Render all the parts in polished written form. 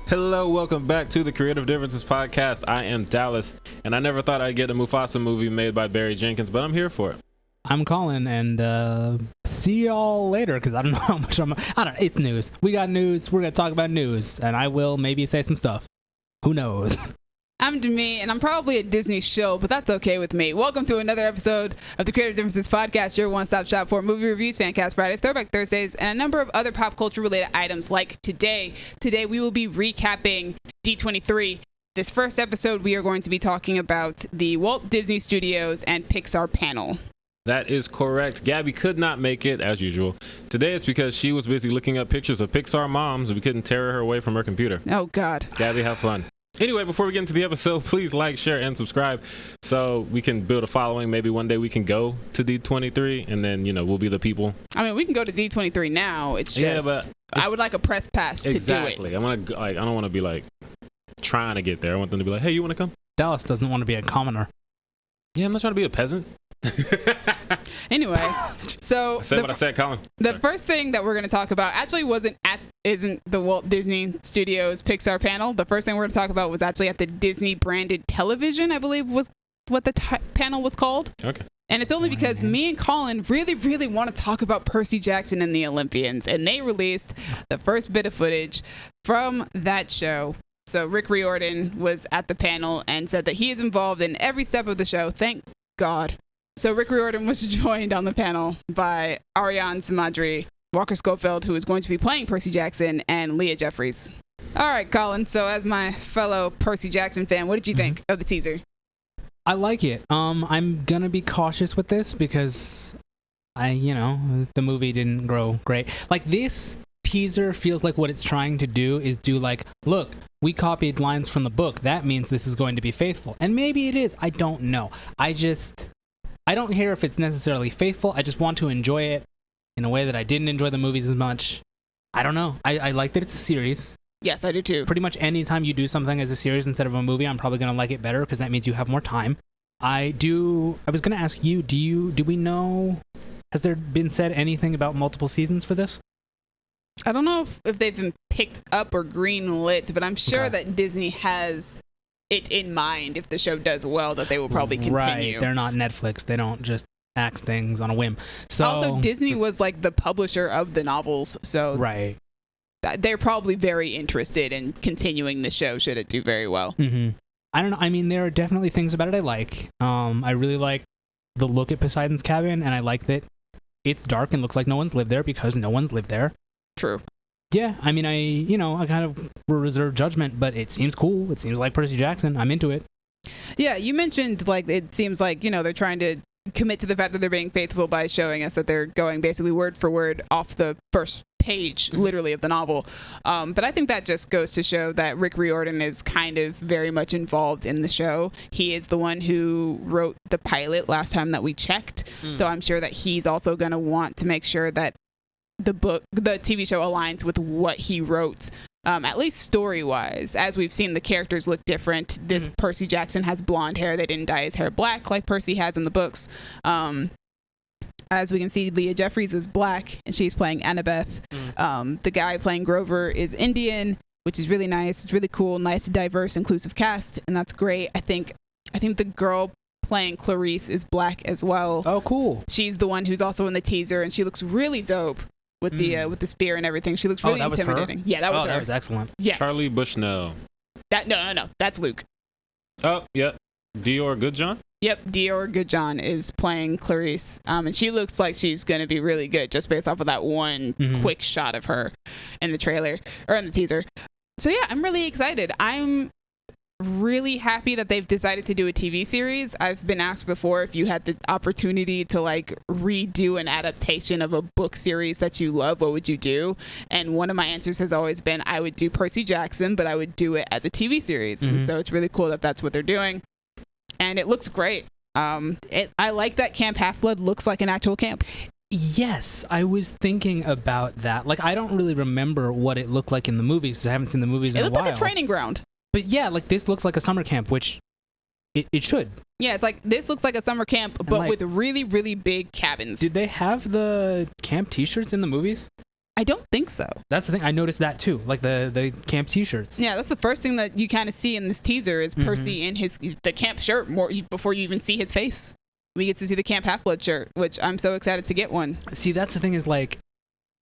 Hello, welcome back to the Creative Differences Podcast. I am Dallas, and I never thought I'd get a Mufasa movie made by Barry Jenkins, but I'm here for it. I'm Colin, and see y'all later, because I don't know how much it's news. We got news. We're going to talk about news, and I will maybe say some stuff. Who knows? I'm Demi, and I'm probably a Disney shill, but that's okay with me. Welcome to another episode of the Creative Differences Podcast, your one-stop shop for movie reviews, Fancast Fridays, Throwback Thursdays, and a number of other pop culture-related items like today. Today, we will be recapping D23. This first episode, we are going to be talking about the Walt Disney Studios and Pixar panel. That is correct. Gabby could not make it, as usual. Today, it's because she was busy looking up pictures of Pixar moms, and we couldn't tear her away from her computer. Oh, God. Gabby, have fun. Anyway, before we get into the episode, please like, share, and subscribe so we can build a following. Maybe one day we can go to D23, and then, we'll be the people. I mean, we can go to D23 now. It's just, I would like a press pass to do it. Exactly. I don't want to be, trying to get there. I want them to be like, hey, you want to come? Dallas doesn't want to be a commoner. Yeah, I'm not trying to be a peasant. Anyway, so I said what I said, Colin. The first thing that we're going to talk about actually isn't the Walt Disney Studios Pixar panel. The first thing we're going to talk about was actually at the Disney branded television, I believe was what the panel was called. Okay. And it's only because me and Colin really, really want to talk about Percy Jackson and the Olympians, and they released the first bit of footage from that show. So Rick Riordan was at the panel and said that he is involved in every step of the show. Thank God. So Rick Riordan was joined on the panel by Ariane Samadri, Walker Schofield, who is going to be playing Percy Jackson, and Leah Jeffries. All right, Colin. So as my fellow Percy Jackson fan, what did you think of the teaser? I like it. I'm going to be cautious with this because the movie didn't grow great. This teaser feels like what it's trying to do is look, we copied lines from the book. That means this is going to be faithful. And maybe it is. I don't know. I don't care if it's necessarily faithful. I just want to enjoy it in a way that I didn't enjoy the movies as much. I don't know. I like that it's a series. Yes, I do too. Pretty much any time you do something as a series instead of a movie, I'm probably going to like it better because that means you have more time. I was going to ask you, do we know, has there been said anything about multiple seasons for this? I don't know if they've been picked up or green lit, but I'm sure that Disney has it in mind if the show does well that they will probably continue. Right, they're not Netflix. They don't just axe things on a whim. So also, Disney was the publisher of the novels, so right, they're probably very interested in continuing the show should it do very well. Mm-hmm. I don't know. I mean, there are definitely things about it I like. I really like the look at Poseidon's cabin, and I like that it's dark and looks like no one's lived there because no one's lived there. True. Yeah, I mean, I kind of reserve judgment, but it seems cool. It seems like Percy Jackson. I'm into it. Yeah, you mentioned, it seems like, they're trying to commit to the fact that they're being faithful by showing us that they're going basically word for word off the first page, literally, of the novel. But I think that just goes to show that Rick Riordan is kind of very much involved in the show. He is the one who wrote the pilot last time that we checked. So I'm sure that he's also going to want to make sure that the TV show aligns with what he wrote, at least story-wise. As we've seen, the characters look different. This Percy Jackson has blonde hair. They didn't dye his hair black like Percy has in the books. As we can see, Leah Jeffries is black, and she's playing Annabeth. The guy playing Grover is Indian, which is really nice. It's really cool, nice, diverse, inclusive cast, and that's great. I think the girl playing Clarice is black as well. Oh, cool. She's the one who's also in the teaser, and she looks really dope with the spear and everything. She looks really intimidating. Yeah, that was her. That was excellent. Yeah. Charlie Bushnell. No. That's Luke. Oh, yep. Dior Goodjohn? Yep, Dior Goodjohn is playing Clarice. And she looks like she's going to be really good just based off of that one quick shot of her in the trailer, or in the teaser. So yeah, I'm really excited. I'm really happy that they've decided to do a TV series. I've been asked before if you had the opportunity to redo an adaptation of a book series that you love, what would you do? And one of my answers has always been I would do Percy Jackson, but I would do it as a TV series. And so it's really cool that that's what they're doing. And it looks great. I like that Camp Half-Blood looks like an actual camp. Yes, I was thinking about that. I don't really remember what it looked like in the movies because I haven't seen the movies in a while. It looked like a training ground. But yeah, this looks like a summer camp, which it should. Yeah, it's this looks like a summer camp, but with really, really big cabins. Did they have the camp t-shirts in the movies? I don't think so. That's the thing. I noticed that too. Like the camp T-shirts. Yeah, that's the first thing that you kind of see in this teaser is Percy in the camp shirt before you even see his face. We get to see the Camp Half-Blood shirt, which I'm so excited to get one. See, that's the thing is like,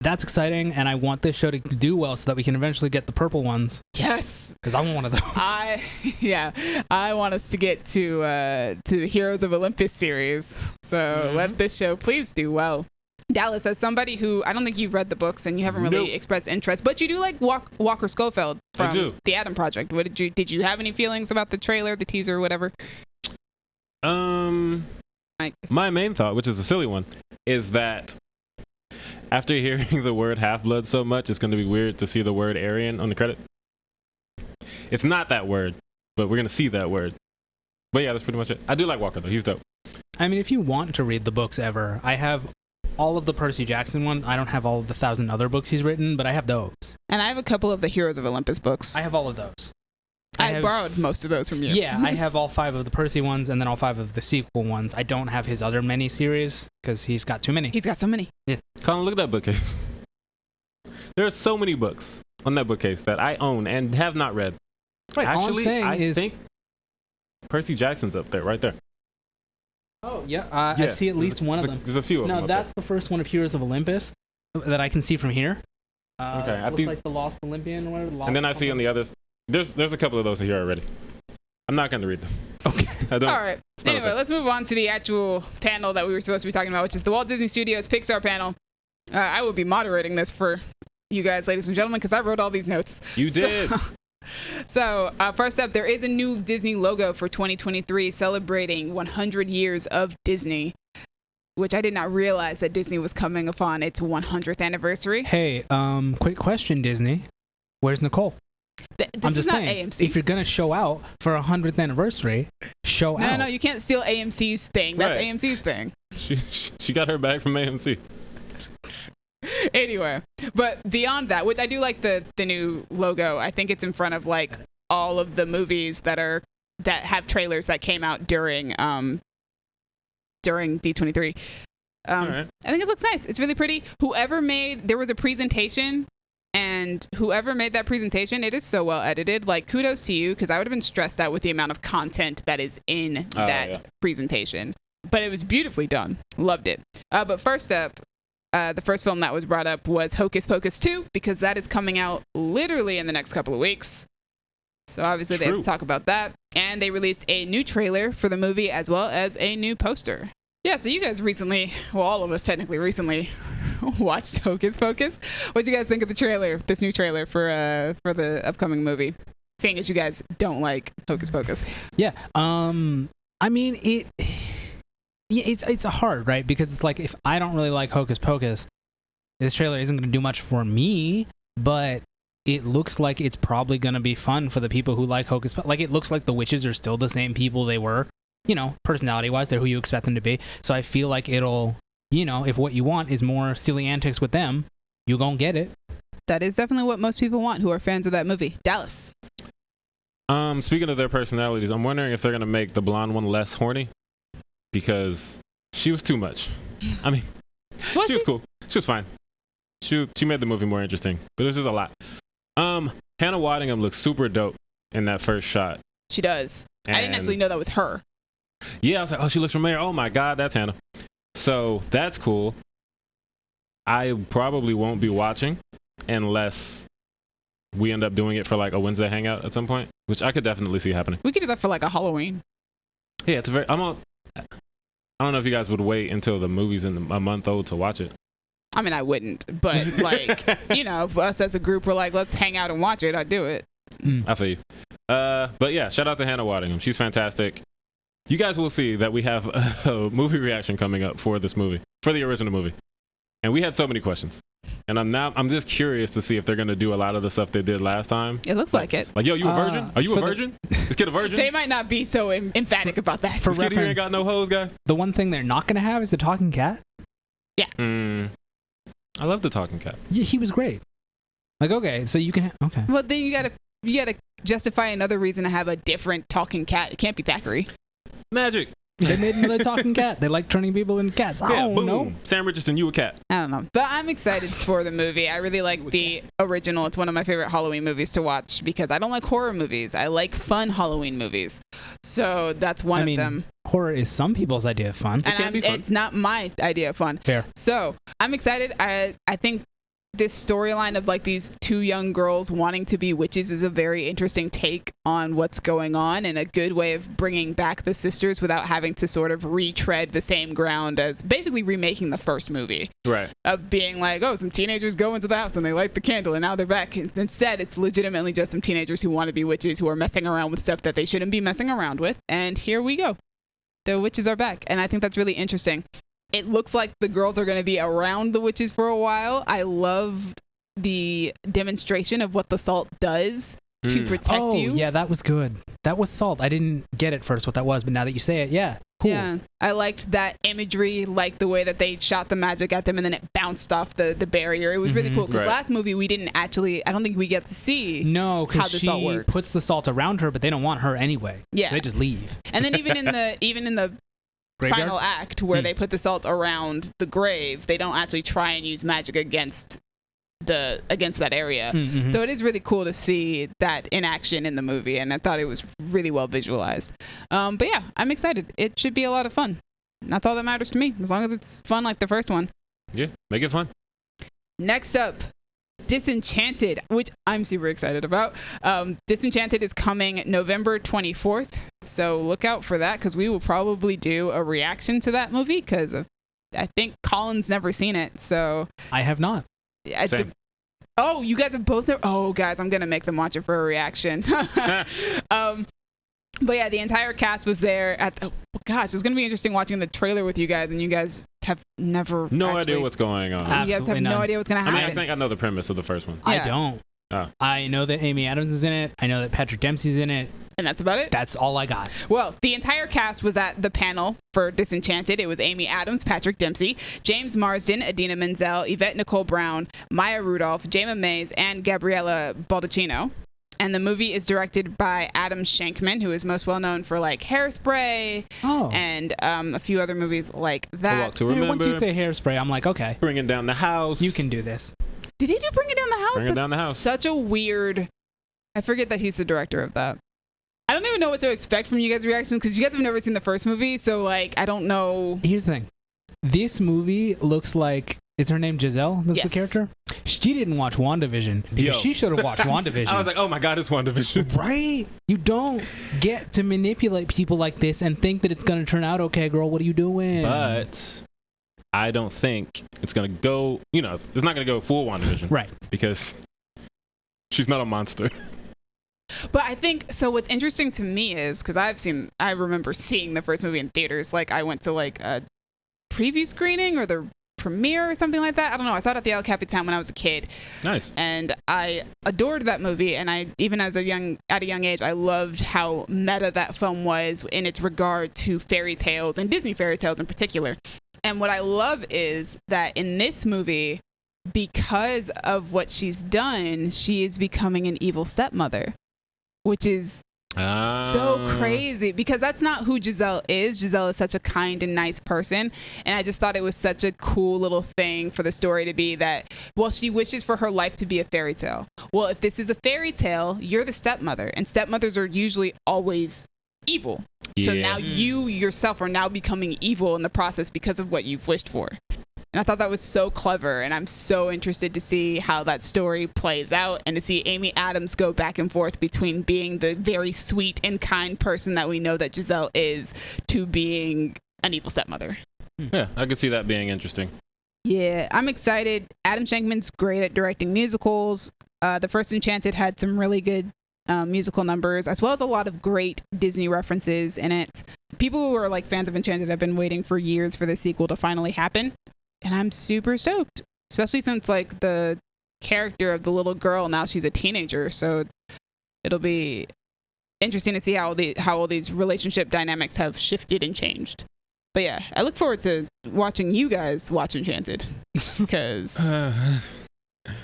that's exciting, and I want this show to do well so that we can eventually get the purple ones. Yes, because I want one of those. I want us to get to the Heroes of Olympus series. So let this show please do well. Dallas, as somebody who I don't think you've read the books and you haven't really expressed interest, but you do like Walker Schofield from the Adam Project. What did you have any feelings about the trailer, the teaser, whatever? My main thought, which is a silly one, is that after hearing the word Half-Blood so much, it's going to be weird to see the word Aryan on the credits. It's not that word, but we're going to see that word. But yeah, that's pretty much it. I do like Walker, though. He's dope. I mean, if you want to read the books ever, I have all of the Percy Jackson one. I don't have all of the 1,000 other books he's written, but I have those. And I have a couple of the Heroes of Olympus books. I have all of those. I borrowed most of those from you. Yeah, I have all 5 of the Percy ones and then all 5 of the sequel ones. I don't have his other mini series because he's got too many. He's got so many. Yeah. Colin, look at that bookcase. There are so many books on that bookcase that I own and have not read. Right, actually, I think Percy Jackson's up there, right there. Oh, yeah. I see at least one of them. There's a few of them. No, that's the first one of Heroes of Olympus that I can see from here. Okay. Looks like the Lost Olympian or whatever. And then I see on the others, there's a couple of those here already. I'm not going to read them. Okay. All right. Anyway, let's move on to the actual panel that we were supposed to be talking about, which is the Walt Disney Studios Pixar panel. I will be moderating this for you guys, ladies and gentlemen, because I wrote all these notes. You did. So first up, there is a new Disney logo for 2023 celebrating 100 years of Disney, which I did not realize that Disney was coming upon its 100th anniversary. Hey, quick question, Disney. Where's Nicole? This is not saying, AMC. If you're going to show out for a 100th anniversary, show out. No, you can't steal AMC's thing. That's Right. AMC's thing. She got her bag from AMC. Anyway, but beyond that, which I do like the new logo. I think it's in front of like all of the movies that have trailers that came out during D23. Right. I think it looks nice. It's really pretty. There was a presentation, and whoever made that presentation, it is so well edited. Like, kudos to you, because I would have been stressed out with the amount of content that is in that presentation. But it was beautifully done. Loved it. But first up, the first film that was brought up was Hocus Pocus 2, because that is coming out literally in the next couple of weeks. So obviously they have to talk about that. And they released a new trailer for the movie as well as a new poster. Yeah, so you guys recently, well, all of us technically recently watched Hocus Pocus. What do you guys think of the trailer, this new trailer for the upcoming movie? Seeing as you guys don't like Hocus Pocus. Yeah. I mean, it's hard, right? Because it's like, if I don't really like Hocus Pocus, this trailer isn't going to do much for me, but it looks like it's probably going to be fun for the people who like Hocus Pocus. Like, it looks like the witches are still the same people they were, personality-wise. They're who you expect them to be. So I feel like it'll, if what you want is more silly antics with them, you're going to get it. That is definitely what most people want who are fans of that movie. Dallas. Speaking of their personalities, I'm wondering if they're going to make the blonde one less horny. Because she was too much. I mean, she was cool. She was fine. She made the movie more interesting, but it was just a lot. Hannah Waddingham looks super dope in that first shot. She does. I didn't actually know that was her. Yeah, I was like, oh, she looks familiar. Oh my God, that's Hannah. So that's cool. I probably won't be watching unless we end up doing it for like a Wednesday hangout at some point, which I could definitely see happening. We could do that for like a Halloween. Yeah, it's I don't know if you guys would wait until the movie's in a month old to watch it. I mean, I wouldn't, but like, if us as a group were like, let's hang out and watch it, I'd do it. I feel you. But yeah, shout out to Hannah Waddingham. She's fantastic. You guys will see that we have a movie reaction coming up for this movie, for the original movie. And we had so many questions. And I'm just curious to see if they're going to do a lot of the stuff they did last time. It looks like it. Like, yo, you a virgin? Are you a virgin? Is kid a virgin? They might not be so emphatic about that. For this kid here ain't got no hoes, guys. The one thing they're not going to have is the talking cat. Yeah. I love the talking cat. Yeah, he was great. Like, okay, so you can... Okay. Well, then you gotta justify another reason to have a different talking cat. It can't be Thackeray. Magic. They made another talking cat. They like turning people into cats. I don't know. Sam Richardson, you a cat. I don't know. But I'm excited for the movie. I really like the original. It's one of my favorite Halloween movies to watch because I don't like horror movies. I like fun Halloween movies. So that's one of them. Horror is some people's idea of fun. And it's not my idea of fun. Fair. So I'm excited. I think this storyline of like these two young girls wanting to be witches is a very interesting take on what's going on and a good way of bringing back the sisters without having to sort of retread the same ground as basically remaking the first movie. Right. Of being like, oh, some teenagers go into the house and they light the candle and now they're back. Instead, it's legitimately just some teenagers who want to be witches who are messing around with stuff that they shouldn't be messing around with. And here we go. The witches are back. And I think that's really interesting. It looks like the girls are going to be around the witches for a while. I loved the demonstration of what the salt does to protect you. Yeah, that was good. That was salt. I didn't get at first what that was, but now that you say it, yeah, cool. Yeah, I liked that imagery, like the way that they shot the magic at them and then it bounced off the barrier. It was really cool because last movie we didn't actually, I don't think we get to see how the salt works. Puts the salt around her, but they don't want her anyway. Yeah. So they just leave. And then even in the Graveyard? final act where they put the salt around the grave, they don't actually try and use magic against that area. So it is really cool to see that in action in the movie, and I thought it was really well visualized. But yeah, I'm excited. It should be a lot of fun. That's all that matters to me, as long as it's fun like the first one. Yeah, make it fun. Next up, Disenchanted, which I'm super excited about. Disenchanted is coming November 24th, so look out for that because we will probably do a reaction to that movie because I think Colin's never seen it. So I have not. Oh, you guys have both. Oh, guys, I'm gonna make them watch it for a reaction. But yeah, the entire cast was there gosh, it's gonna be interesting watching the trailer with you guys, and you guys have never idea what's going on. You guys have no idea what's gonna happen. I think I know the premise of the first one. I don't. Oh. I know that Amy Adams is in it. I know that Patrick Dempsey's in it. And that's about it? That's all I got. Well, the entire cast was at the panel for Disenchanted. It was Amy Adams, Patrick Dempsey, James Marsden, Idina Menzel, Yvette Nicole Brown, Maya Rudolph, Jayma Mays, and Gabriella Baldacchino. And the movie is directed by Adam Shankman, who is most well known for like Hairspray and a few other movies like that. Once you say Hairspray, I'm like, okay. Bringing Down the House. You can do this. Did he do Bringing Down the House? Bringing Down the House. Such a weird... I forget that he's the director of that. I don't even know what to expect from you guys' reactions because you guys have never seen the first movie, so like, I don't know. Here's the thing. This movie looks like... Is her name Giselle? That's the character? She didn't watch WandaVision because she should have watched WandaVision. I was like, oh my God, it's WandaVision. Right? You don't get to manipulate people like this and think that it's going to turn out okay, girl. What are you doing? But I don't think it's going to go, it's not going to go full WandaVision. Right. Because she's not a monster. But I think, so what's interesting to me is, because I remember seeing the first movie in theaters. Like I went to like a preview screening or the premiere or something like that. I don't know. I saw it at the El Capitan when I was a kid. Nice. And I adored that movie. And I, even at a young age, I loved how meta that film was in its regard to fairy tales and Disney fairy tales in particular. And what I love is that in this movie, because of what she's done, she is becoming an evil stepmother, which is so crazy because that's not who Giselle is. Giselle is such a kind and nice person, and I just thought it was such a cool little thing for the story to be that, well, she wishes for her life to be a fairy tale. Well, if this is a fairy tale, you're the stepmother, and stepmothers are usually always evil. Yeah. So now you yourself are now becoming evil in the process because of what you've wished for. And I thought that was so clever, and I'm so interested to see how that story plays out and to see Amy Adams go back and forth between being the very sweet and kind person that we know that Giselle is to being an evil stepmother. Yeah, I could see that being interesting. Yeah, I'm excited. Adam Shankman's great at directing musicals. The first Enchanted had some really good musical numbers, as well as a lot of great Disney references in it. People who are like fans of Enchanted have been waiting for years for the sequel to finally happen. And I'm super stoked, especially since like the character of the little girl, now she's a teenager. So it'll be interesting to see how all these relationship dynamics have shifted and changed. But yeah, I look forward to watching you guys watch Enchanted because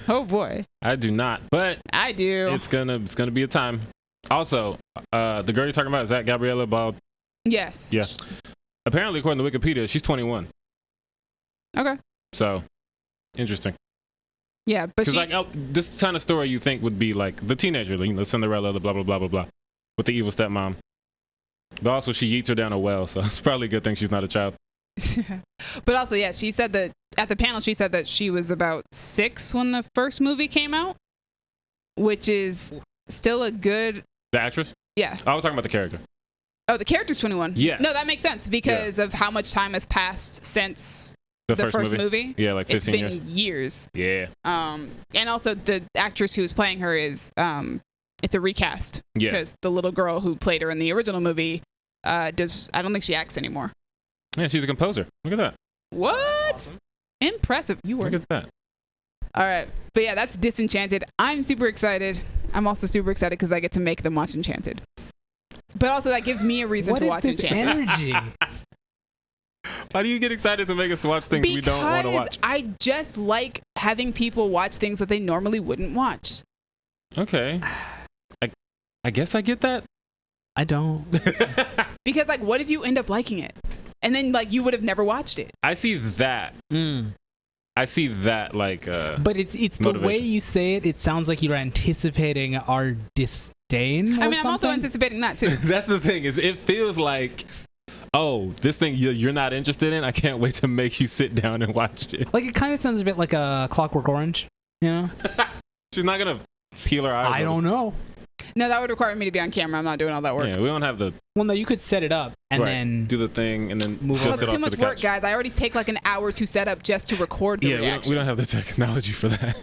oh boy, I do not, but I do. It's gonna be a time. Also, the girl you're talking about, is that Gabriella Bald? Yes. Yeah. apparently, according to Wikipedia, she's 21. Okay. So, interesting. Yeah, but because this kind of story you think would be like the teenager, the Cinderella, the blah blah blah blah blah, with the evil stepmom. But also, she yeets her down a well, so it's probably a good thing she's not a child. But also, yeah, she said that at the panel, she said that she was about 6 when the first movie came out, which is still a good. The actress? Yeah. I was talking about the character. Oh, the character's 21. Yes. No, that makes sense because of how much time has passed since the first movie. Yeah, like 15 years. It's been years. Yeah. And also the actress who was playing her is it's a recast because the little girl who played her in the original movie I don't think she acts anymore. Yeah, she's a composer. Look at that. What? Awesome. Impressive. You were. Look at that. All right. But yeah, that's Disenchanted. I'm super excited. I'm also super excited because I get to make them watch Enchanted. But also that gives me a reason to watch Enchanted. Energy? Why do you get excited to make us watch things we don't want to watch? I just like having people watch things that they normally wouldn't watch. Okay. I guess I get that. I don't. Because like, what if you end up liking it? And then like you would have never watched it. I see that. I see that like but it's the way you say it. It sounds like you're anticipating our disdain. I mean, I'm also anticipating that too. That's the thing, is it feels like, oh, this thing you're not interested in, I can't wait to make you sit down and watch it. Like, it kind of sounds a bit like a Clockwork Orange, you know? She's not gonna peel her eyes. I don't know. No, that would require me to be on camera. I'm not doing all that work. Yeah, we don't have the. Well, no, you could set it up and then do the thing and then move. That's too much work, guys. I already take like an hour to set up just to record the reaction. We don't have the technology for that.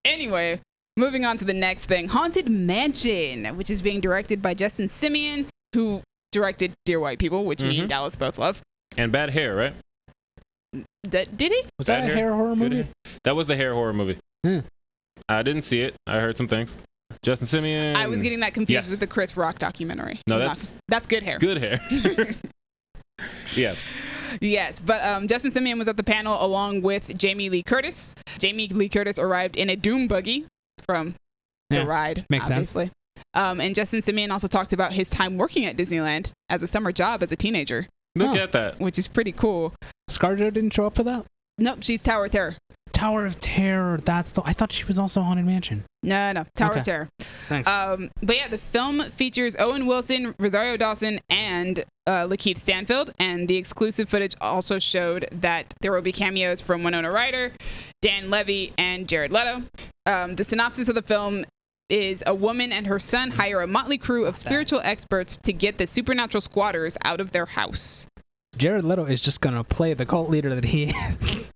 Anyway, moving on to the next thing, Haunted Mansion, which is being directed by Justin Simien, who directed Dear White People, which me and Dallas both love. And Bad Hair, right? Did he? Was that a hair horror movie? That was the hair horror movie. I didn't see it. I heard some things. Justin Simien. I was getting that confused with the Chris Rock documentary. No, that's good hair. Good hair. Yeah. Yes, but Justin Simien was at the panel along with Jamie Lee Curtis. Jamie Lee Curtis arrived in a doom buggy from the ride, makes obviously. sense. And Justin Simien also talked about his time working at Disneyland as a summer job as a teenager. Look at that. Which is pretty cool. ScarJo didn't show up for that? Nope, she's Tower of Terror. Tower of Terror. I thought she was also Haunted Mansion. No. Tower of Terror. Thanks. But yeah, the film features Owen Wilson, Rosario Dawson, and Lakeith Stanfield. And the exclusive footage also showed that there will be cameos from Winona Ryder, Dan Levy, and Jared Leto. The synopsis of the film is a woman and her son hire a motley crew of spiritual experts to get the supernatural squatters out of their house. Jared Leto is just going to play the cult leader that he is.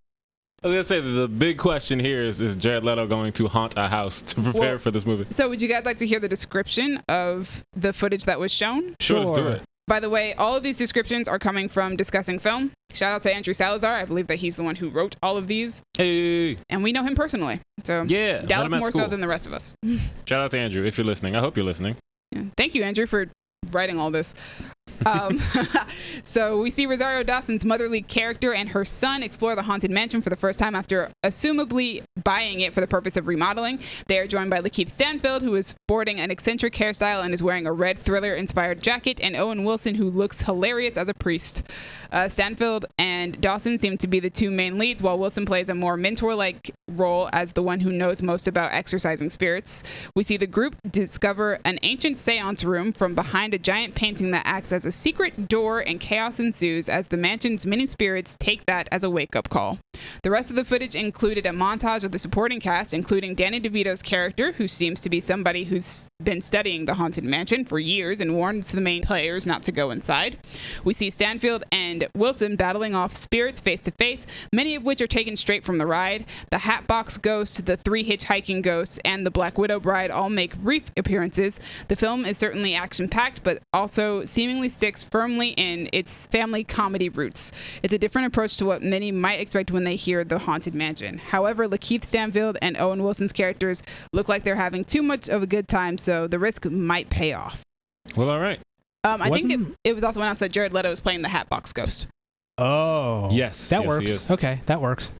I was going to say, the big question here is Jared Leto going to haunt a house to prepare for this movie? So would you guys like to hear the description of the footage that was shown? Sure, let's do it. By the way, all of these descriptions are coming from Discussing Film. Shout out to Andrew Salazar. I believe that he's the one who wrote all of these. Hey. And we know him personally. So yeah, Dallas more so than the rest of us. Shout out to Andrew if you're listening. I hope you're listening. Yeah. Thank you, Andrew, for writing all this. So we see Rosario Dawson's motherly character and her son explore the Haunted Mansion for the first time after assumably buying it for the purpose of remodeling. They are joined by Lakeith Stanfield, who is sporting an eccentric hairstyle and is wearing a red Thriller-inspired jacket, and Owen Wilson, who looks hilarious as a priest. Stanfield and Dawson seem to be the two main leads, while Wilson plays a more mentor-like role as the one who knows most about exorcising spirits. We see the group discover an ancient seance room from behind a giant painting that acts as a secret door, and chaos ensues as the mansion's many spirits take that as a wake-up call. The rest of the footage included a montage of the supporting cast, including Danny DeVito's character, who seems to be somebody who's been studying the Haunted Mansion for years and warns the main players not to go inside. We see Stanfield and Wilson battling off spirits face to face, many of which are taken straight from the ride. The Hatbox Ghost, the three hitchhiking ghosts, and the Black Widow Bride all make brief appearances. The film is certainly action-packed, but also seemingly sticks firmly in its family comedy roots. It's a different approach to what many might expect when they hear the Haunted Mansion. However, Lakeith Stanfield and Owen Wilson's characters look like they're having too much of a good time, so the risk might pay off. Well, all right. I think it was also announced that Jared Leto is playing the Hatbox Ghost. Oh. Yes. That yes, works. He is. Okay, that works.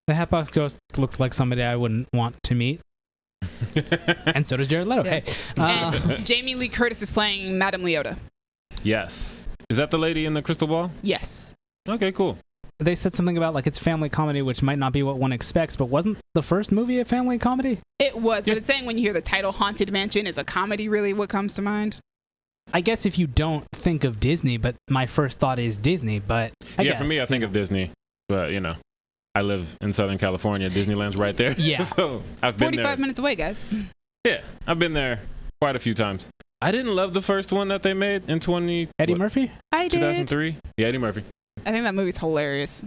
The Hatbox Ghost looks like somebody I wouldn't want to meet. And so does Jared Leto. Yeah. Hey. And Jamie Lee Curtis is playing Madame Leota. Yes. Is that the lady in the crystal ball? Yes. Okay, cool. They said something about like it's family comedy, which might not be what one expects, but wasn't the first movie a family comedy? It was, but it's saying when you hear the title Haunted Mansion, is a comedy really what comes to mind? I guess if you don't think of Disney, but my first thought is Disney, but I guess, for me, I think of Disney, but I live in Southern California. Disneyland's right there. Yeah. So I've been 45 minutes away, guys. Yeah, I've been there quite a few times. I didn't love the first one that they made in Eddie Murphy? I did. 2003. Yeah, Eddie Murphy. I think that movie's hilarious.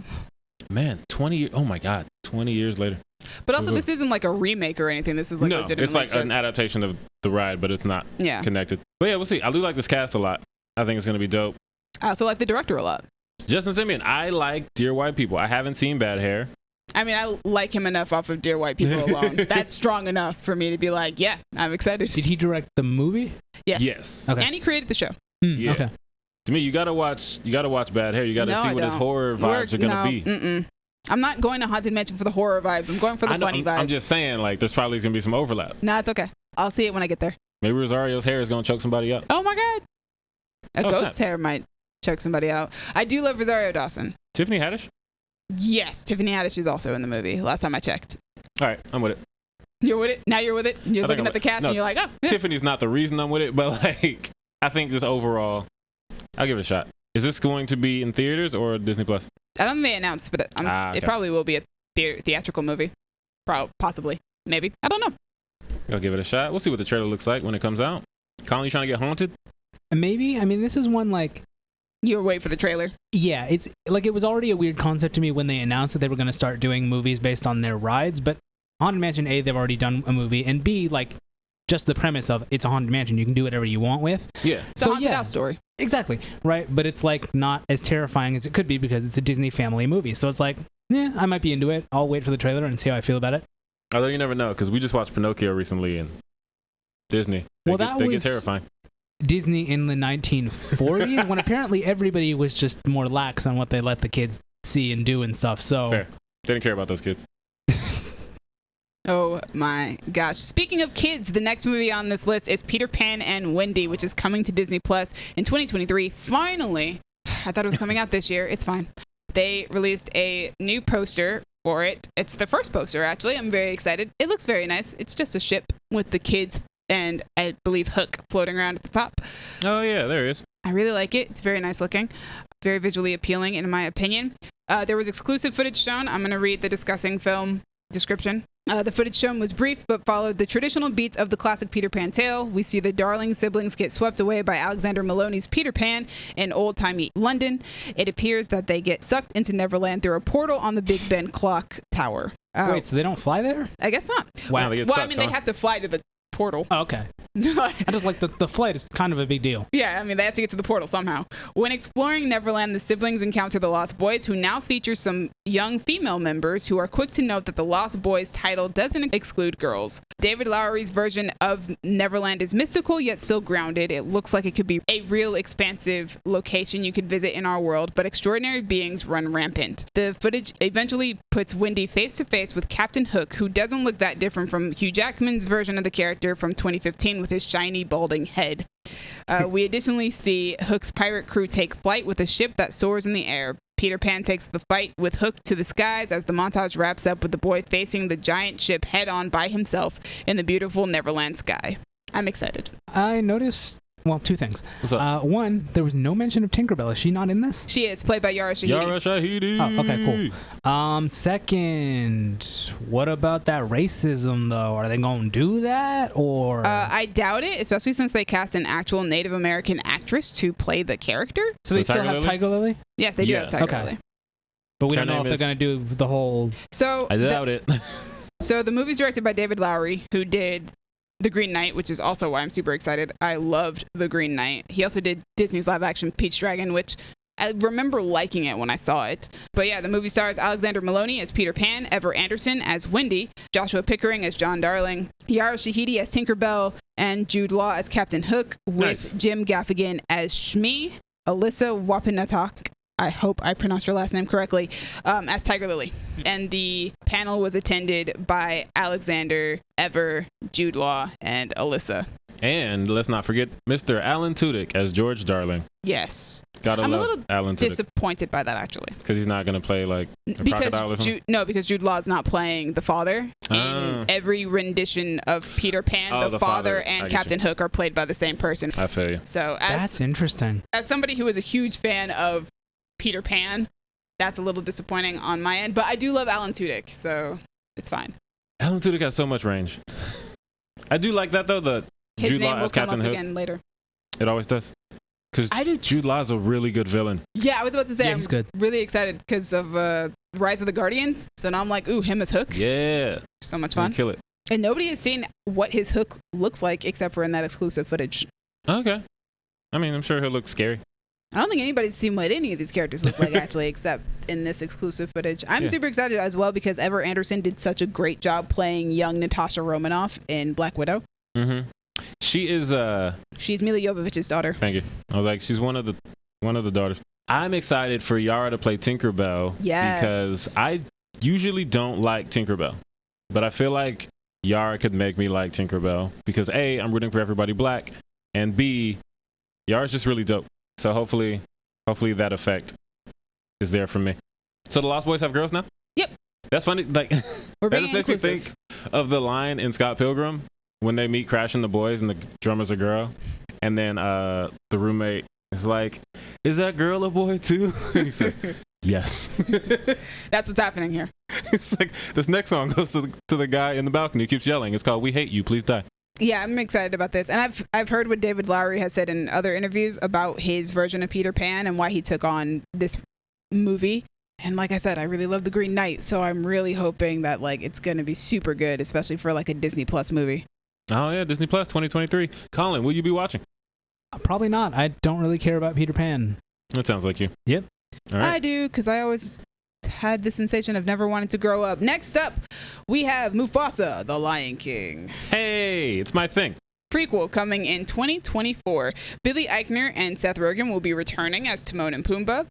Man, 20 years. Oh my God, 20 years later. But also, this isn't like a remake or anything. This is like no, it's like an adaptation of the ride, but it's not connected. But yeah, we'll see. I do like this cast a lot. I think it's gonna be dope. I also like the director a lot. Justin Simeon. I like Dear White People. I haven't seen Bad Hair. I mean, I like him enough off of Dear White People alone. That's strong enough for me to be like, yeah, I'm excited. Did he direct the movie? Yes. Okay. And he created the show. Yeah. Okay. To me, you gotta watch Bad Hair. You gotta see what his horror vibes are gonna be. I'm not going to Haunted Mansion for the horror vibes. I'm going for the funny vibes. I'm just saying, like, there's probably gonna be some overlap. Nah, it's okay. I'll see it when I get there. Maybe Rosario's hair is gonna choke somebody up. Oh my God. A ghost's hair might choke somebody out. I do love Rosario Dawson. Tiffany Haddish? Yes, Tiffany Haddish is also in the movie. Last time I checked. All right, I'm with it. You're with it? Now you're with it? You're looking at the cast and you're like, oh. Yeah. Tiffany's not the reason I'm with it, but like, I think just overall, I'll give it a shot. Is this going to be in theaters or Disney Plus? I don't think they announced, but it probably will be a theatrical movie. Possibly. Maybe. I don't know. I'll give it a shot. We'll see what the trailer looks like when it comes out. Colin, you trying to get haunted? Maybe. I mean, this is one like... You were waiting for the trailer. Yeah, it's like it was already a weird concept to me when they announced that they were going to start doing movies based on their rides, but Haunted Mansion, A, they've already done a movie, and B, like, just the premise of it's a Haunted Mansion, you can do whatever you want with. Yeah. It's a haunted house story. Exactly, right? But it's, like, not as terrifying as it could be because it's a Disney family movie. So it's like, yeah, I might be into it. I'll wait for the trailer and see how I feel about it. Although you never know, because we just watched Pinocchio recently, and Disney. They get terrifying. Disney in the 1940s when apparently everybody was just more lax on what they let the kids see and do and stuff. So fair. They didn't care about those kids. Oh my gosh. Speaking of kids, the next movie on this list is Peter Pan and Wendy, which is coming to Disney Plus in 2023. Finally. I thought it was coming out this year. It's fine. They released a new poster for it. It's the first poster, actually. I'm very excited. It looks very nice. It's just a ship with the kids and I believe Hook floating around at the top. Oh, yeah, there he is. I really like it. It's very nice looking, very visually appealing, in my opinion. There was exclusive footage shown. I'm going to read the discussing film description. The footage shown was brief, but followed the traditional beats of the classic Peter Pan tale. We see the darling siblings get swept away by Alexander Maloney's Peter Pan in old-timey London. It appears that they get sucked into Neverland through a portal on the Big Ben clock tower. Wait, so they don't fly there? I guess not. Wow. They have to fly to the portal. Oh, okay. I just like the flight is kind of a big deal. Yeah, I mean, they have to get to the portal somehow. When exploring Neverland, the siblings encounter the Lost Boys, who now feature some young female members who are quick to note that the Lost Boys title doesn't exclude girls. David Lowery's version of Neverland is mystical yet still grounded. It looks like it could be a real expansive location you could visit in our world, but extraordinary beings run rampant. The footage eventually puts Wendy face to face with Captain Hook, who doesn't look that different from Hugh Jackman's version of the character from 2015 with his shiny balding head. We additionally see Hook's pirate crew take flight with a ship that soars in the air. Peter Pan takes the fight with Hook to the skies as the montage wraps up with the boy facing the giant ship head on by himself in the beautiful Neverland sky. I'm excited. I noticed, well, two things. What's up? One, there was no mention of Tinkerbell. Is she not in this? She is, played by Yara Shahidi. Yara Shahidi. Oh, okay, cool. Second, what about that racism, though? Are they going to do that, or...? I doubt it, especially since they cast an actual Native American actress to play the character. So they still have Tiger Lily? Yes, they do have Tiger Lily. But we don't know if they're going to do the whole... So I doubt it. So the movie's directed by David Lowery, who did The Green Knight, which is also why I'm super excited. I loved The Green Knight. He also did Disney's live-action Peach Dragon, which I remember liking it when I saw it. But yeah, the movie stars Alexander Maloney as Peter Pan, Ever Anderson as Wendy, Joshua Pickering as John Darling, Yara Shahidi as Tinkerbell, and Jude Law as Captain Hook, with Jim Gaffigan as Shmi, Alyssa Wapinatak, I hope I pronounced her last name correctly, as Tiger Lily. And the panel was attended by Alexander, Ever, Jude Law, and Alyssa. And let's not forget Mr. Alan Tudyk as George Darling. Yes. Gotta I'm a love little Alan Tudyk. disappointed by that, actually. Because he's not going to play like a crocodile or something? Because Jude Law's not playing the father. In every rendition of Peter Pan, the father and Captain Hook are played by the same person. I feel you. So that's interesting. As somebody who is a huge fan of Peter Pan, that's a little disappointing on my end. But I do love Alan Tudyk, so it's fine. Alan Tudyk has so much range. I do like that, though, His Jude name Law will as come Captain up Hook. again later. It always does. Because Jude Law's a really good villain. Yeah, I was about to say, he's good. Really excited because of Rise of the Guardians. So now I'm like, ooh, him as Hook. Yeah. So much fun. Kill it. And nobody has seen what his Hook looks like except for in that exclusive footage. Okay. I mean, I'm sure he'll look scary. I don't think anybody's seen what any of these characters look like, actually, except in this exclusive footage. I'm super excited as well because Ever Anderson did such a great job playing young Natasha Romanoff in Black Widow. Mm-hmm. She is She's Mila Jovovich's daughter. Thank you. I was like, she's one of the daughters. I'm excited for Yara to play Tinkerbell. Yes. Because I usually don't like Tinkerbell, but I feel like Yara could make me like Tinkerbell because A, I'm rooting for everybody black, and B, Yara's just really dope. So hopefully that effect is there for me. So the Lost Boys have girls now? Yep. That's funny. Like We're that being just makes me think of the line in Scott Pilgrim when they meet Crash and the boys and the drummer's a girl, and then the roommate is like, "Is that girl a boy too?" And he says, "Yes." That's what's happening here. It's like this next song goes to the guy in the balcony who keeps yelling. It's called "We Hate You, Please Die." Yeah, I'm excited about this. And I've heard what David Lowery has said in other interviews about his version of Peter Pan and why he took on this movie. And like I said, I really love The Green Knight, so I'm really hoping that like it's going to be super good, especially for like a Disney Plus movie. Oh yeah, Disney Plus 2023. Colin, will you be watching? Probably not. I don't really care about Peter Pan. That sounds like you. Yep. All right. I do, because I always had the sensation of never wanting to grow up. Next up, we have Mufasa, the Lion King. Hey, it's my thing. Prequel coming in 2024. Billy Eichner and Seth Rogen will be returning as Timon and Pumbaa.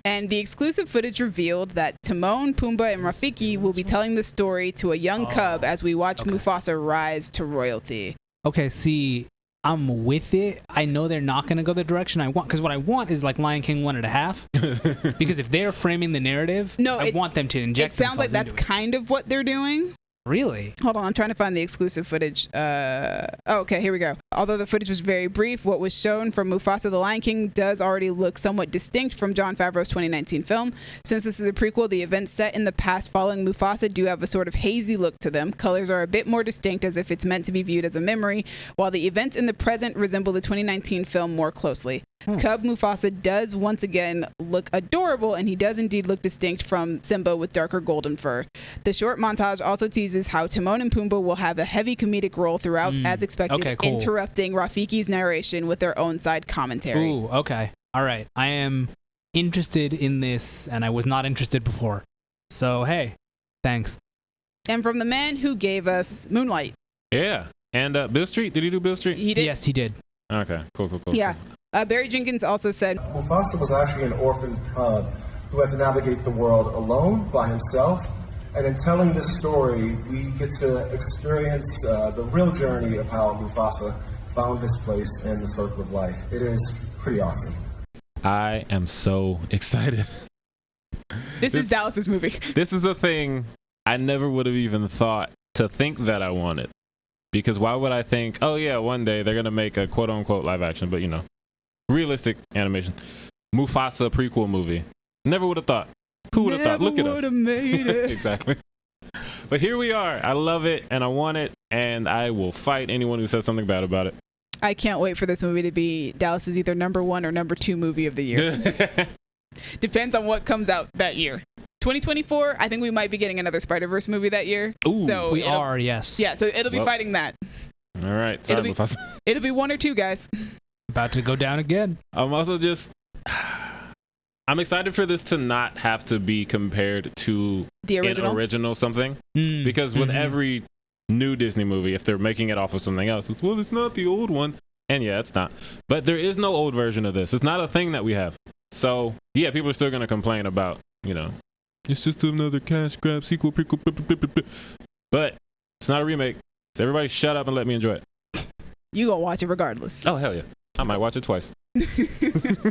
And the exclusive footage revealed that Timon, Pumbaa, and Rafiki will be telling the story to a young cub as we watch Mufasa rise to royalty. Okay, see, I'm with it. I know they're not going to go the direction I want, because what I want is like Lion King 1.5. Because if they're framing the narrative, I want them to inject. It sounds like that's kind of what they're doing. Really? Hold on, I'm trying to find the exclusive footage. Okay, here we go. Although the footage was very brief, what was shown from Mufasa the Lion King does already look somewhat distinct from Jon Favreau's 2019 film. Since this is a prequel, the events set in the past following Mufasa do have a sort of hazy look to them. Colors are a bit more distinct as if it's meant to be viewed as a memory, while the events in the present resemble the 2019 film more closely. Cub Mufasa does once again look adorable, and he does indeed look distinct from Simba with darker golden fur. The short montage also teases how Timon and Pumbaa will have a heavy comedic role throughout, as expected, interrupting Rafiki's narration with their own side commentary. Ooh, okay. All right. I am interested in this, and I was not interested before. So, hey, thanks. And from the man who gave us Moonlight. Yeah. And Bill Street, did he do Bill Street? He did. Yes, he did. Okay, cool. Yeah. Barry Jenkins also said, Mufasa was actually an orphan cub who had to navigate the world alone, by himself. And in telling this story, we get to experience the real journey of how Mufasa found his place in the circle of life. It is pretty awesome. I am so excited. This is Dallas's movie. This is a thing I never would have even thought to think that I wanted. Because why would I think, oh yeah, one day they're going to make a quote unquote live action, but realistic animation. Mufasa prequel movie. Never would have thought. Who would have thought? Look at us. Never would have made it. Exactly. But here we are. I love it and I want it, and I will fight anyone who says something bad about it. I can't wait for this movie to be Dallas's either number 1 or number 2 movie of the year. Depends on what comes out that year. 2024, I think we might be getting another Spider-Verse movie that year. Ooh, so we are, yes. Yeah, so it'll be fighting that. All right. Sorry, Mufasa. It'll be 1 or 2, guys. About to go down again. I'm also I'm excited for this to not have to be compared to the original something. Because with every new Disney movie, if they're making it off of something else, it's not the old one. And yeah, it's not. But there is no old version of this. It's not a thing that we have. So yeah, people are still going to complain about, it's just another cash grab sequel, prequel, but it's not a remake. So everybody shut up and let me enjoy it. You gonna watch it regardless. Oh, hell yeah. I might watch it twice.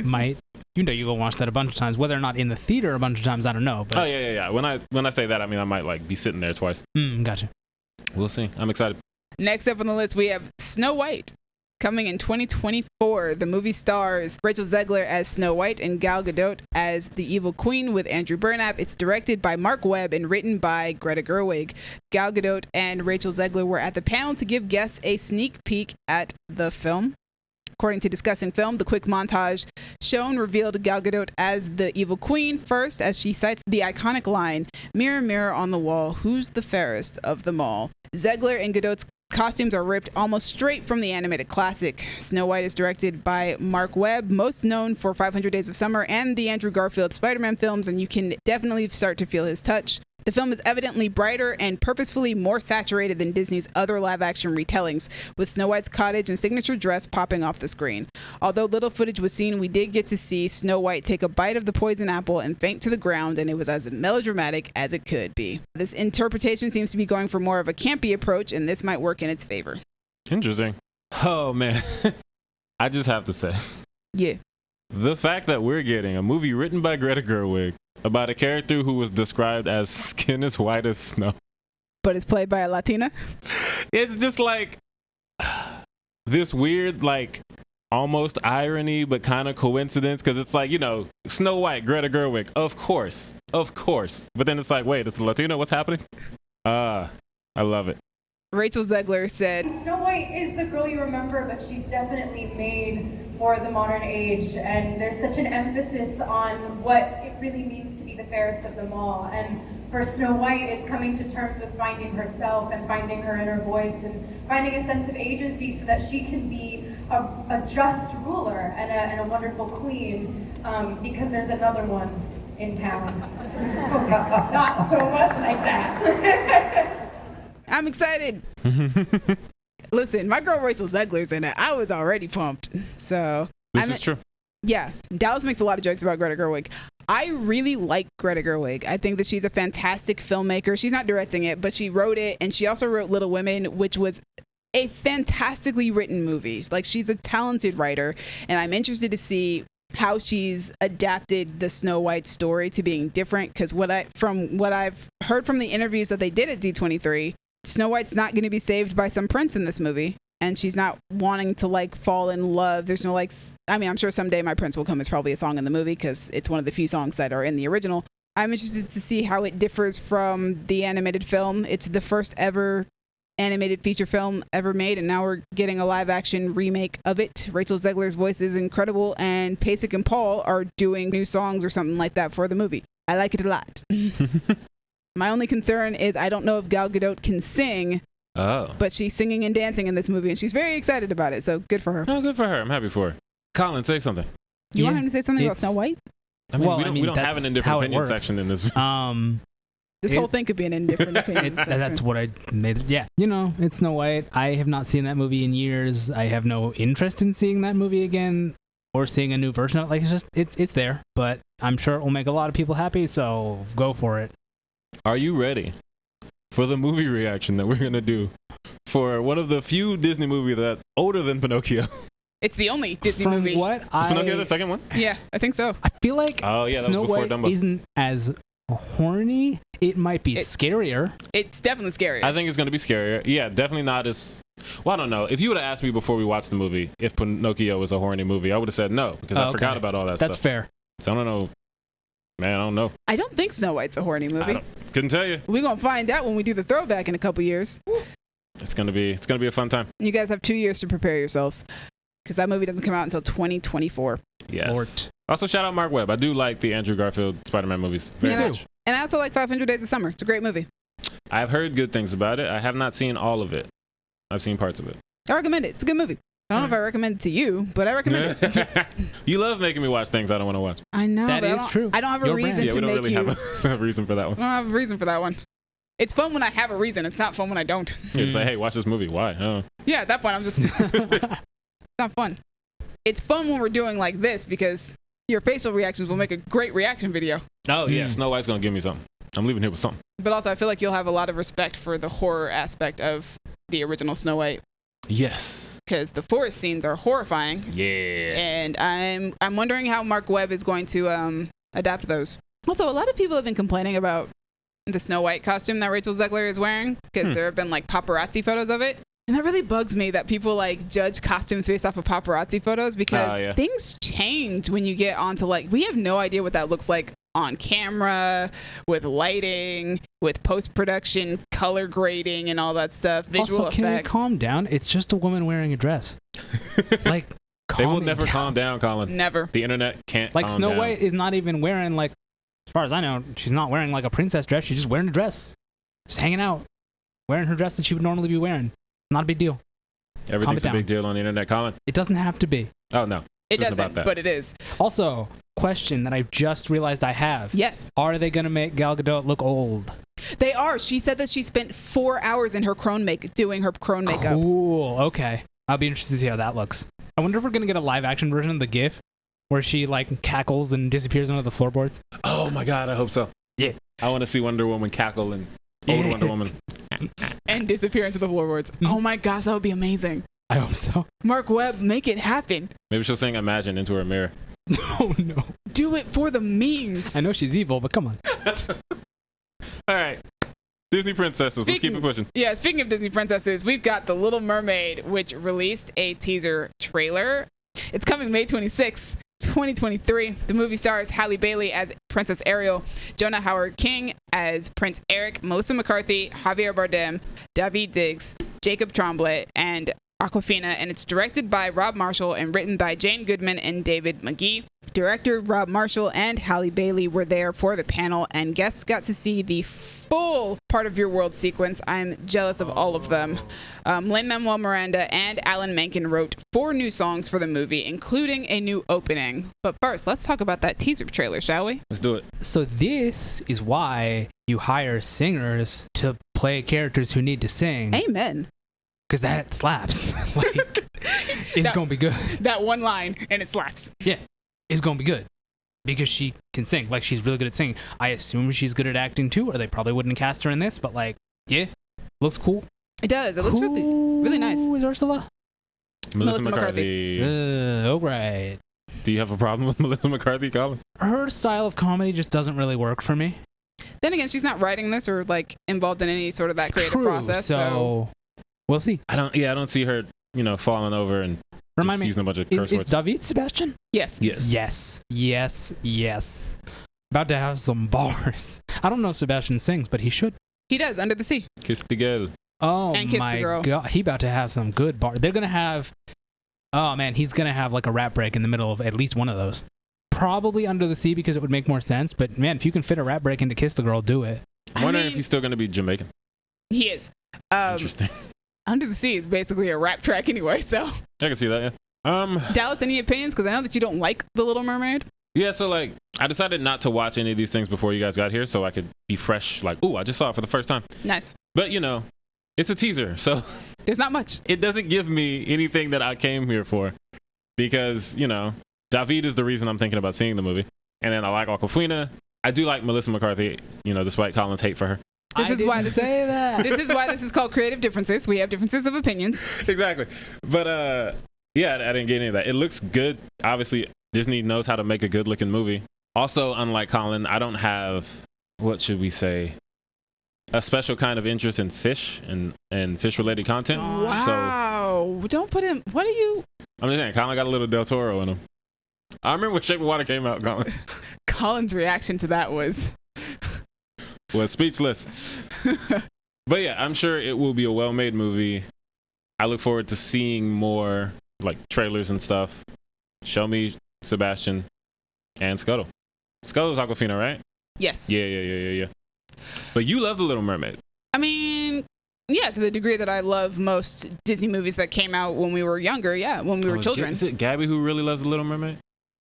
Might. You know you're going to watch that a bunch of times. Whether or not in the theater a bunch of times, I don't know. But... Oh, yeah. When I say that, I mean I might like be sitting there twice. Gotcha. We'll see. I'm excited. Next up on the list, we have Snow White. Coming in 2024, the movie stars Rachel Zegler as Snow White and Gal Gadot as the Evil Queen with Andrew Burnap. It's directed by Mark Webb and written by Greta Gerwig. Gal Gadot and Rachel Zegler were at the panel to give guests a sneak peek at the film. According to Discussing Film, the quick montage shown revealed Gal Gadot as the Evil Queen first, as she cites the iconic line, "Mirror, mirror on the wall, who's the fairest of them all?" Zegler and Gadot's costumes are ripped almost straight from the animated classic. Snow White is directed by Mark Webb, most known for 500 Days of Summer and the Andrew Garfield Spider-Man films, and you can definitely start to feel his touch. The film is evidently brighter and purposefully more saturated than Disney's other live-action retellings, with Snow White's cottage and signature dress popping off the screen. Although little footage was seen, we did get to see Snow White take a bite of the poison apple and faint to the ground, and it was as melodramatic as it could be. This interpretation seems to be going for more of a campy approach, and this might work in its favor. Interesting. Oh, man. I just have to say. Yeah. The fact that we're getting a movie written by Greta Gerwig about a character who was described as skin as white as snow. But it's played by a Latina? It's just like this weird, like, almost irony, but kind of coincidence, because it's like, you know, Snow White, Greta Gerwig, of course. But then it's like, wait, it's a Latina? What's happening? I love it. Rachel Zegler said, Snow White is the girl you remember, but she's definitely made for the modern age, and there's such an emphasis on what it really means to be the fairest of them all. And for Snow White, it's coming to terms with finding herself and finding her inner voice and finding a sense of agency so that she can be a just ruler and a wonderful queen, because there's another one in town. Not so much like that. I'm excited. Listen, my girl Rachel Zegler's in it. I was already pumped. So This is true. Yeah, Dallas makes a lot of jokes about Greta Gerwig. I really like Greta Gerwig. I think that she's a fantastic filmmaker. She's not directing it, but she wrote it, and she also wrote Little Women, which was a fantastically written movie. Like, she's a talented writer, and I'm interested to see how she's adapted the Snow White story to being different, because from what I've heard from the interviews that they did at D23, Snow White's not going to be saved by some prince in this movie, and she's not wanting to like fall in love. There's no like, I mean, I'm sure someday My Prince Will Come is probably a song in the movie because it's one of the few songs that are in the original. I'm interested to see how it differs from the animated film. It's the first ever animated feature film ever made, and now we're getting a live action remake of it. Rachel Zegler's voice is incredible, and Pasek and Paul are doing new songs or something like that for the movie. I like it a lot. My only concern is I don't know if Gal Gadot can sing, but she's singing and dancing in this movie, and she's very excited about it, so good for her. Oh, good for her. I'm happy for her. Colin, say something. You want him to say something about Snow White? I mean, we don't have an indifferent opinion section in this. This whole thing could be an indifferent opinion section. That's what I made. Yeah, you know, it's Snow White. I have not seen that movie in years. I have no interest in seeing that movie again or seeing a new version of it. Like, it's there, but I'm sure it will make a lot of people happy, so go for it. Are you ready for the movie reaction that we're going to do for one of the few Disney movies that's older than Pinocchio? It's the only Disney From movie. What Is Pinocchio the second one? Yeah, I think so. I feel like Snow White Dumbo. isn't as horny. It might be scarier. It's definitely scarier. I think it's going to be scarier. Yeah, definitely not as... Well, I don't know. If you would have asked me before we watched the movie if Pinocchio was a horny movie, I would have said no, because I forgot about all that stuff. That's fair. So I don't know. Man, I don't know. I don't think Snow White's a horny movie. Couldn't tell you. We're going to find out when we do the throwback in a couple years. It's gonna be a fun time. You guys have 2 years to prepare yourselves, because that movie doesn't come out until 2024. Yes. Lord. Also, shout out Mark Webb. I do like the Andrew Garfield Spider-Man movies very much. And I also like 500 Days of Summer. It's a great movie. I've heard good things about it. I have not seen all of it. I've seen parts of it. I recommend it. It's a good movie. I don't know if I recommend it to you, but I recommend it. You love making me watch things I don't want to watch. I know. That is true. I don't have a reason to we don't make really you. have a reason for that one. I don't have a reason for that one. It's fun when I have a reason. It's not fun when I don't. You say, hey, watch this movie. Why? Yeah, at that point, I'm just... It's not fun. It's fun when we're doing like this, because your facial reactions will make a great reaction video. Oh, yeah. Snow White's going to give me something. I'm leaving here with something. But also, I feel like you'll have a lot of respect for the horror aspect of the original Snow White. Yes. because the forest scenes are horrifying. Yeah. And I'm wondering how Mark Webb is going to adapt those. Also, a lot of people have been complaining about the Snow White costume that Rachel Zegler is wearing because there have been like paparazzi photos of it. And that really bugs me that people like judge costumes based off of paparazzi photos because things change when you get onto like, we have no idea what that looks like on camera, with lighting, with post-production, color grading and all that stuff, visual also, effects. Can we calm down? It's just a woman wearing a dress. Like, they will never calm down, Colin. Never. The internet can't like calm Snow down. White is not even wearing like, as far as I know, she's not wearing like a princess dress. She's just wearing a dress, just hanging out, wearing her dress that she would normally be wearing. Not a big deal. Everything's a big deal on the internet, Colin. It doesn't have to be. Oh, no. It doesn't, but it is. Also, question that I just realized I have. Yes. Are they going to make Gal Gadot look old? They are. She said that she spent 4 hours in her doing her crone makeup. Cool. Okay. I'll be interested to see how that looks. I wonder if we're going to get a live action version of the GIF where she like cackles and disappears under the floorboards. Oh my God, I hope so. Yeah. I want to see Wonder Woman cackle and old Wonder Woman. And disappear into the floorboards. Oh my gosh, that would be amazing. I hope so. Mark Webb, make it happen. Maybe she'll sing Imagine into her mirror. Oh no. Do it for the memes. I know she's evil, but come on. All right. Disney princesses. Let's keep it pushing. Yeah, speaking of Disney princesses, we've got The Little Mermaid, which released a teaser trailer. It's coming May 26th. 2023. The movie stars Halle Bailey as Princess Ariel, Jonah Howard-King as Prince Eric, Melissa McCarthy, Javier Bardem, Daveed Diggs, Jacob Tremblay, and Awkwafina, and it's directed by Rob Marshall and written by Jane Goodman and David McGee. Director Rob Marshall and Halle Bailey were there for the panel, and guests got to see the full Part of Your World sequence. I'm jealous of all of them. Lin-Manuel Miranda and Alan Menken wrote 4 new songs for the movie, including a new opening. But first, let's talk about that teaser trailer, shall we? Let's do it. So this is why you hire singers to play characters who need to sing. Amen. Because that slaps. Like, it's going to be good. That one line, and it slaps. Yeah, it's going to be good. Because she can sing. Like, she's really good at singing. I assume she's good at acting, too, or they probably wouldn't cast her in this. But, like, yeah, looks cool. It does. It looks really, really nice. Who is Ursula? Melissa McCarthy. Oh, right. Do you have a problem with Melissa McCarthy, Colin? Her style of comedy just doesn't really work for me. Then again, she's not writing this or, like, involved in any sort of that creative process. So we'll see. I don't see her, falling over and Remind me, using a bunch of curse is words. Daveed Sebastian? Yes. Yes. About to have some bars. I don't know if Sebastian sings, but he should. He does, Under the Sea. Kiss the girl. Oh And Kiss the my Girl. God. He about to have some good bars. They're going to have, oh man, he's going to have like a rap break in the middle of at least one of those. Probably Under the Sea because it would make more sense. But man, if you can fit a rap break into Kiss the Girl, do it. I'm wondering if he's still going to be Jamaican. He is. Interesting. Under the Sea is basically a rap track anyway, so. I can see that, yeah. Dallas, any opinions? Because I know that you don't like The Little Mermaid. Yeah, so like I decided not to watch any of these things before you guys got here so I could be fresh, like, ooh, I just saw it for the first time. Nice. But it's a teaser, so There's not much. it doesn't give me anything that I came here for. Because, Daveed is the reason I'm thinking about seeing the movie. And then I like Awkwafina. I do like Melissa McCarthy, despite Colin's hate for her. This is why this is called creative differences. We have differences of opinions. Exactly. But yeah, I didn't get any of that. It looks good. Obviously, Disney knows how to make a good looking movie. Also, unlike Colin, I don't have, what should we say, a special kind of interest in fish and fish related content. Wow. So, Don't put him. What are you? I'm just saying, Colin got a little Del Toro in him. I remember when Shape of Water came out, Colin. Colin's reaction to that was speechless. But yeah, I'm sure it will be a well-made movie. I look forward to seeing more like trailers and stuff. Show me Sebastian and Scuttle. Scuttle's Awkwafina, right? Yes. Yeah. But you love The Little Mermaid. I mean, yeah, to the degree that I love most Disney movies that came out when we were younger. Yeah, when we were children. Is it Gabby who really loves The Little Mermaid?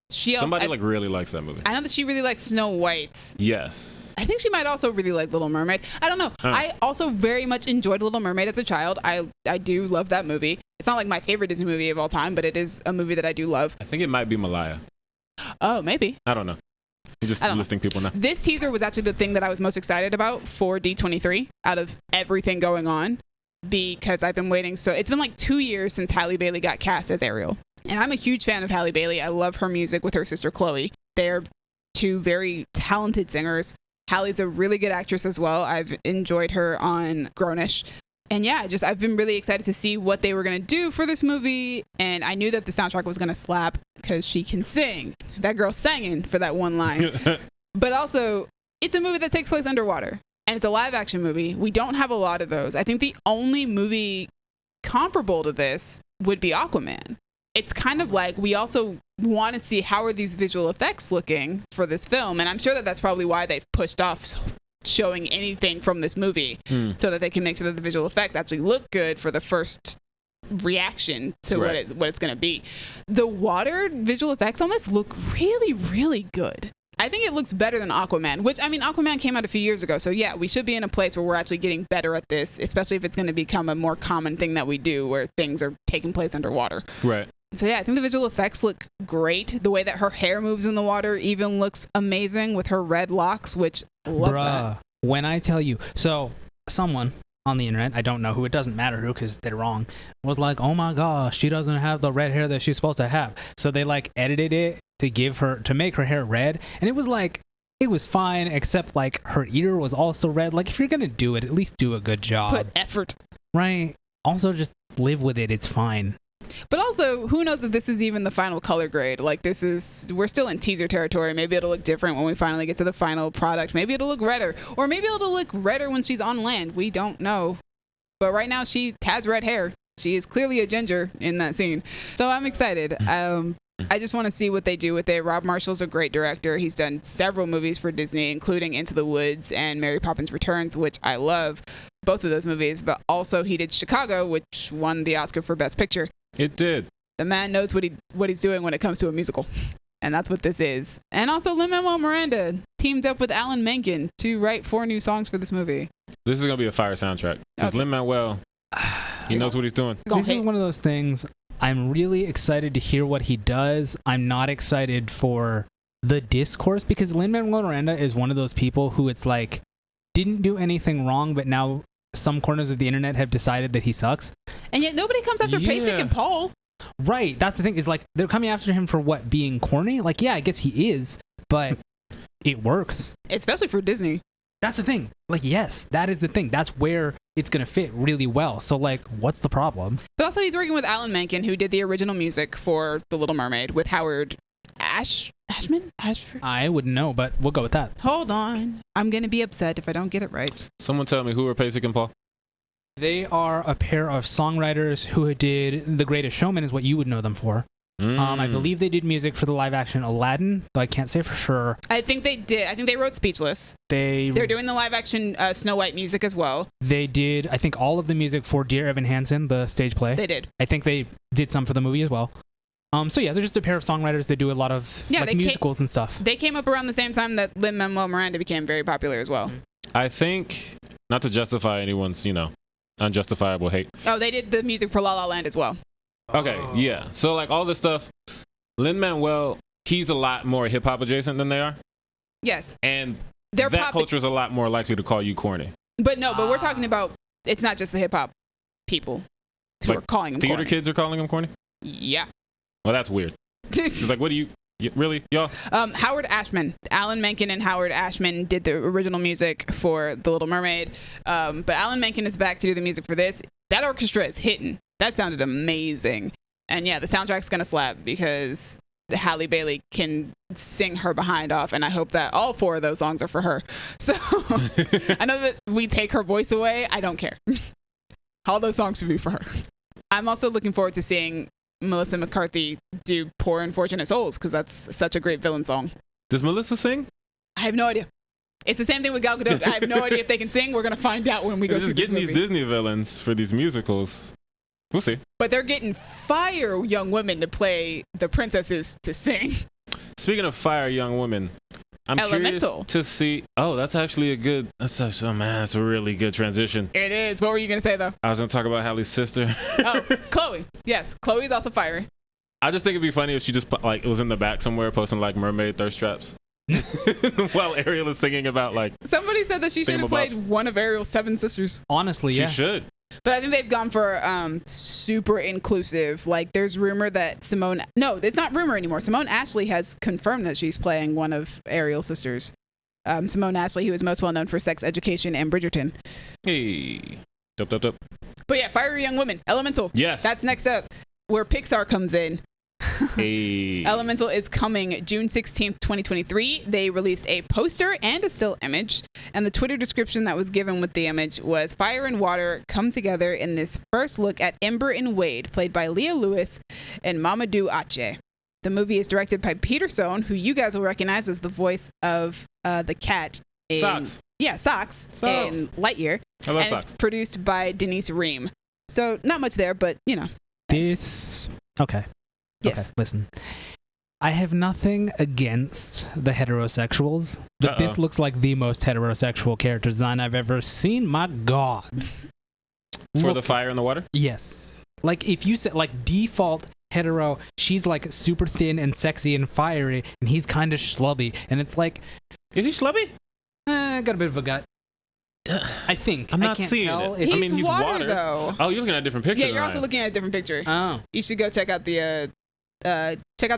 Somebody really likes that movie. I know that she really likes Snow White. Yes. I think she might also really like Little Mermaid. I don't know. I also very much enjoyed Little Mermaid as a child. I do love that movie. It's not like my favorite Disney movie of all time, but it is a movie that I do love. I think it might be Malaya. Oh, maybe. I don't know. I'm just listing people now. This teaser was actually the thing that I was most excited about for D23 out of everything going on. because I've been waiting. So it's been like 2 years since Halle Bailey got cast as Ariel. And I'm a huge fan of Halle Bailey. I love her music with her sister Chloe. They're two very talented singers. Halle's a really good actress as well. I've enjoyed her on Grownish. And yeah, I've been really excited to see what they were going to do for this movie. And I knew that the soundtrack was going to slap because she can sing. That girl singing for that one line. But also, it's a movie that takes place underwater. And it's a live action movie. We don't have a lot of those. I think the only movie comparable to this would be Aquaman. It's kind of like we also want to see how are these visual effects looking for this film. And I'm sure that that's probably why they've pushed off showing anything from this movie so that they can make sure that the visual effects actually look good for the first reaction to what it's going to be. The water visual effects on this look really, really good. I think it looks better than Aquaman, which, I mean, Aquaman came out a few years ago. So yeah, we should be in a place where we're actually getting better at this, especially if it's going to become a more common thing that we do where things are taking place underwater. Right. So yeah, I think the visual effects look great. The way that her hair moves in the water even looks amazing with her red locks, which love that. When I tell you, so someone on the internet, I don't know who, it doesn't matter who because they're wrong, was like, oh my gosh, she doesn't have the red hair that she's supposed to have. So they like edited it to make her hair red. And it was like, it was fine, except like her ear was also red. Like if you're going to do it, at least do a good job. Put effort. Right. Also just live with it. It's fine. But also, who knows if this is even the final color grade? Like we're still in teaser territory. Maybe it'll look different when we finally get to the final product. Maybe it'll look redder. Or maybe it'll look redder when she's on land. We don't know. But right now, she has red hair. She is clearly a ginger in that scene. So I'm excited. I just want to see what they do with it. Rob Marshall's a great director. He's done several movies for Disney, including Into the Woods and Mary Poppins Returns, which I love, both of those movies. But also he did Chicago, which won the Oscar for Best Picture. It did. The man knows what he's doing when it comes to a musical. And that's what this is. And also Lin-Manuel Miranda teamed up with Alan Menken to write 4 new songs for this movie. This is going to be a fire soundtrack. Because Okay. Lin-Manuel, he knows what he's doing. This is one of those things. I'm really excited to hear what he does. I'm not excited for the discourse because Lin-Manuel Miranda is one of those people who it's like didn't do anything wrong, but now some corners of the internet have decided that he sucks. And yet nobody comes after Pasek and Paul. Right. That's the thing is like they're coming after him for what, being corny? Like, yeah, I guess he is, but it works. Especially for Disney. That's the thing. Like, yes, that is the thing. That's where it's going to fit really well. So, like, what's the problem? But also he's working with Alan Menken, who did the original music for The Little Mermaid with Howard Ashman? Ashford? I wouldn't know, but we'll go with that. Hold on. I'm going to be upset if I don't get it right. Someone tell me who are Pasek and Paul? They are a pair of songwriters who did The Greatest Showman is what you would know them for. I believe they did music for the live action Aladdin, but I can't say for sure. I think they did. I think they wrote Speechless. They're doing the live action Snow White music as well. They did, I think, all of the music for Dear Evan Hansen, the stage play. They did. I think they did some for the movie as well. So yeah, they're just a pair of songwriters that do a lot of musicals and stuff. They came up around the same time that Lin-Manuel Miranda became very popular as well. I think, not to justify anyone's, unjustifiable hate. Oh, they did the music for La La Land as well. Okay, yeah. So like all this stuff, Lin-Manuel, he's a lot more hip hop adjacent than they are. Yes. And that culture is a lot more likely to call you corny. But we're talking about, it's not just the hip hop people who are calling them theater corny. kids are calling them corny? Yeah. Well, that's weird. It's like, what do you really, y'all? Howard Ashman. Alan Menken and Howard Ashman did the original music for The Little Mermaid. But Alan Menken is back to do the music for this. That orchestra is hitting. That sounded amazing. And yeah, the soundtrack's going to slap because Halle Bailey can sing her behind off. And I hope that all 4 of those songs are for her. So I know that we take her voice away. I don't care. All those songs should be for her. I'm also looking forward to seeing Melissa McCarthy do Poor Unfortunate Souls because that's such a great villain song. Does Melissa sing? I have no idea. It's the same thing with Gal Gadot. I have no idea if they can sing. We're going to find out when we go see this movie. Just getting these Disney villains for these musicals. We'll see. But they're getting fire young women to play the princesses to sing. Speaking of fire young women, I'm curious to see. Oh, that's actually that's a really good transition. It is. What were you going to say, though? I was going to talk about Halle's sister. Oh, Chloe. Yes, Chloe's also fire. I just think it'd be funny if she just it was in the back somewhere posting like mermaid thirst traps. While Ariel is singing about like. Somebody said that she should have played one of Ariel's 7 sisters. Honestly, yeah. She should. But I think they've gone for super inclusive. Like, there's rumor that no, it's not rumor anymore. Simone Ashley has confirmed that she's playing one of Ariel's sisters. Simone Ashley, who is most well known for Sex Education and Bridgerton. Hey. Dope. But yeah, Fiery Young Woman, Elemental. Yes. That's next up, where Pixar comes in. Hey. Elemental is coming June 16th, 2023. They released a poster and a still image, and the Twitter description that was given with the image was fire and water come together in this first look at Ember and Wade, played by Leah Lewis and Mamadou Ache. The movie is directed by Peter Sohn, who you guys will recognize as the voice of the cat in Socks. Yeah, Socks in Lightyear. I love and Socks. It's produced by Denise Ream. So not much there, but you know. Okay. Yes. Okay, listen. I have nothing against the heterosexuals, but this looks like the most heterosexual character design I've ever seen. My God. For the fire and the water? Yes. Like, if you said, like, default hetero, she's, like, super thin and sexy and fiery, and he's kind of schlubby. And it's like... Is he schlubby? Got a bit of a gut. I think. I'm not I can't seeing tell it. if He's water, though. Oh, you're looking at a different picture. Yeah, you're also looking at a different picture. Oh. You should go check out the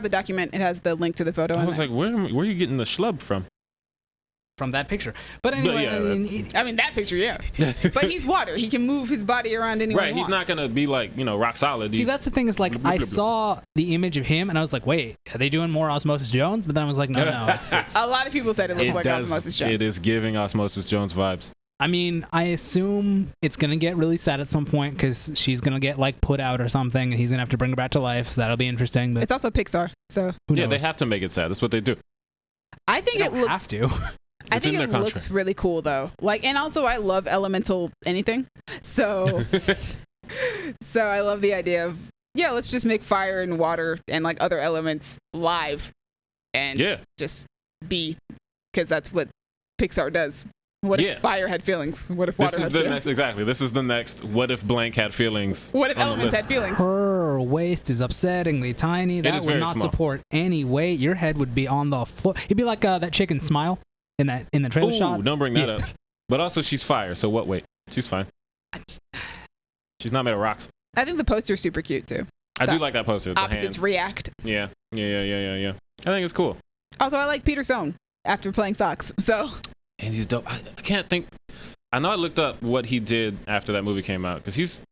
document. It has the link to the photo. I in was there. like, where are you getting the schlub from? From that picture. But anyway, yeah, I mean, that picture, yeah. But he's water. He can move his body around anywhere Right, he he's wants. not going to be like, rock solid. See, that's the thing is, like, I saw the image of him, and I was like, wait, are they doing more Osmosis Jones? But then I was like, no, it's A lot of people said it looks like Osmosis Jones. It is giving Osmosis Jones vibes. I mean, I assume it's going to get really sad at some point because she's going to get, like, put out or something, and he's going to have to bring her back to life, so that'll be interesting. But It's also Pixar, so... who knows? Yeah, they have to make it sad. That's what they do. I think They it don't looks... have to. I It's think in it their looks contract. really cool, though. Like, and also, I love elemental anything. So... so I love the idea of, yeah, let's just make fire and water and, like, other elements live. And Yeah. just be... Because that's what Pixar does. What if fire had feelings? What if water had feelings? Exactly. This is the next. What if blank had feelings? What if on the elements list. had feelings? Her waist is upsettingly tiny. That is would very not small. support any weight. Your head would be on the floor. It'd be like that chicken Smile in the trailer Ooh, shot. don't bring that Yeah. up. But also, she's fire. So what? Wait, she's fine. She's not made of rocks. I think the poster's super cute, too. I do like that poster. The Opposites hands. react. Yeah. I think it's cool. Also, I like Peter Sohn after playing Socks. So... And he's dope. I can't think. I know I looked up what he did after that movie came out because he's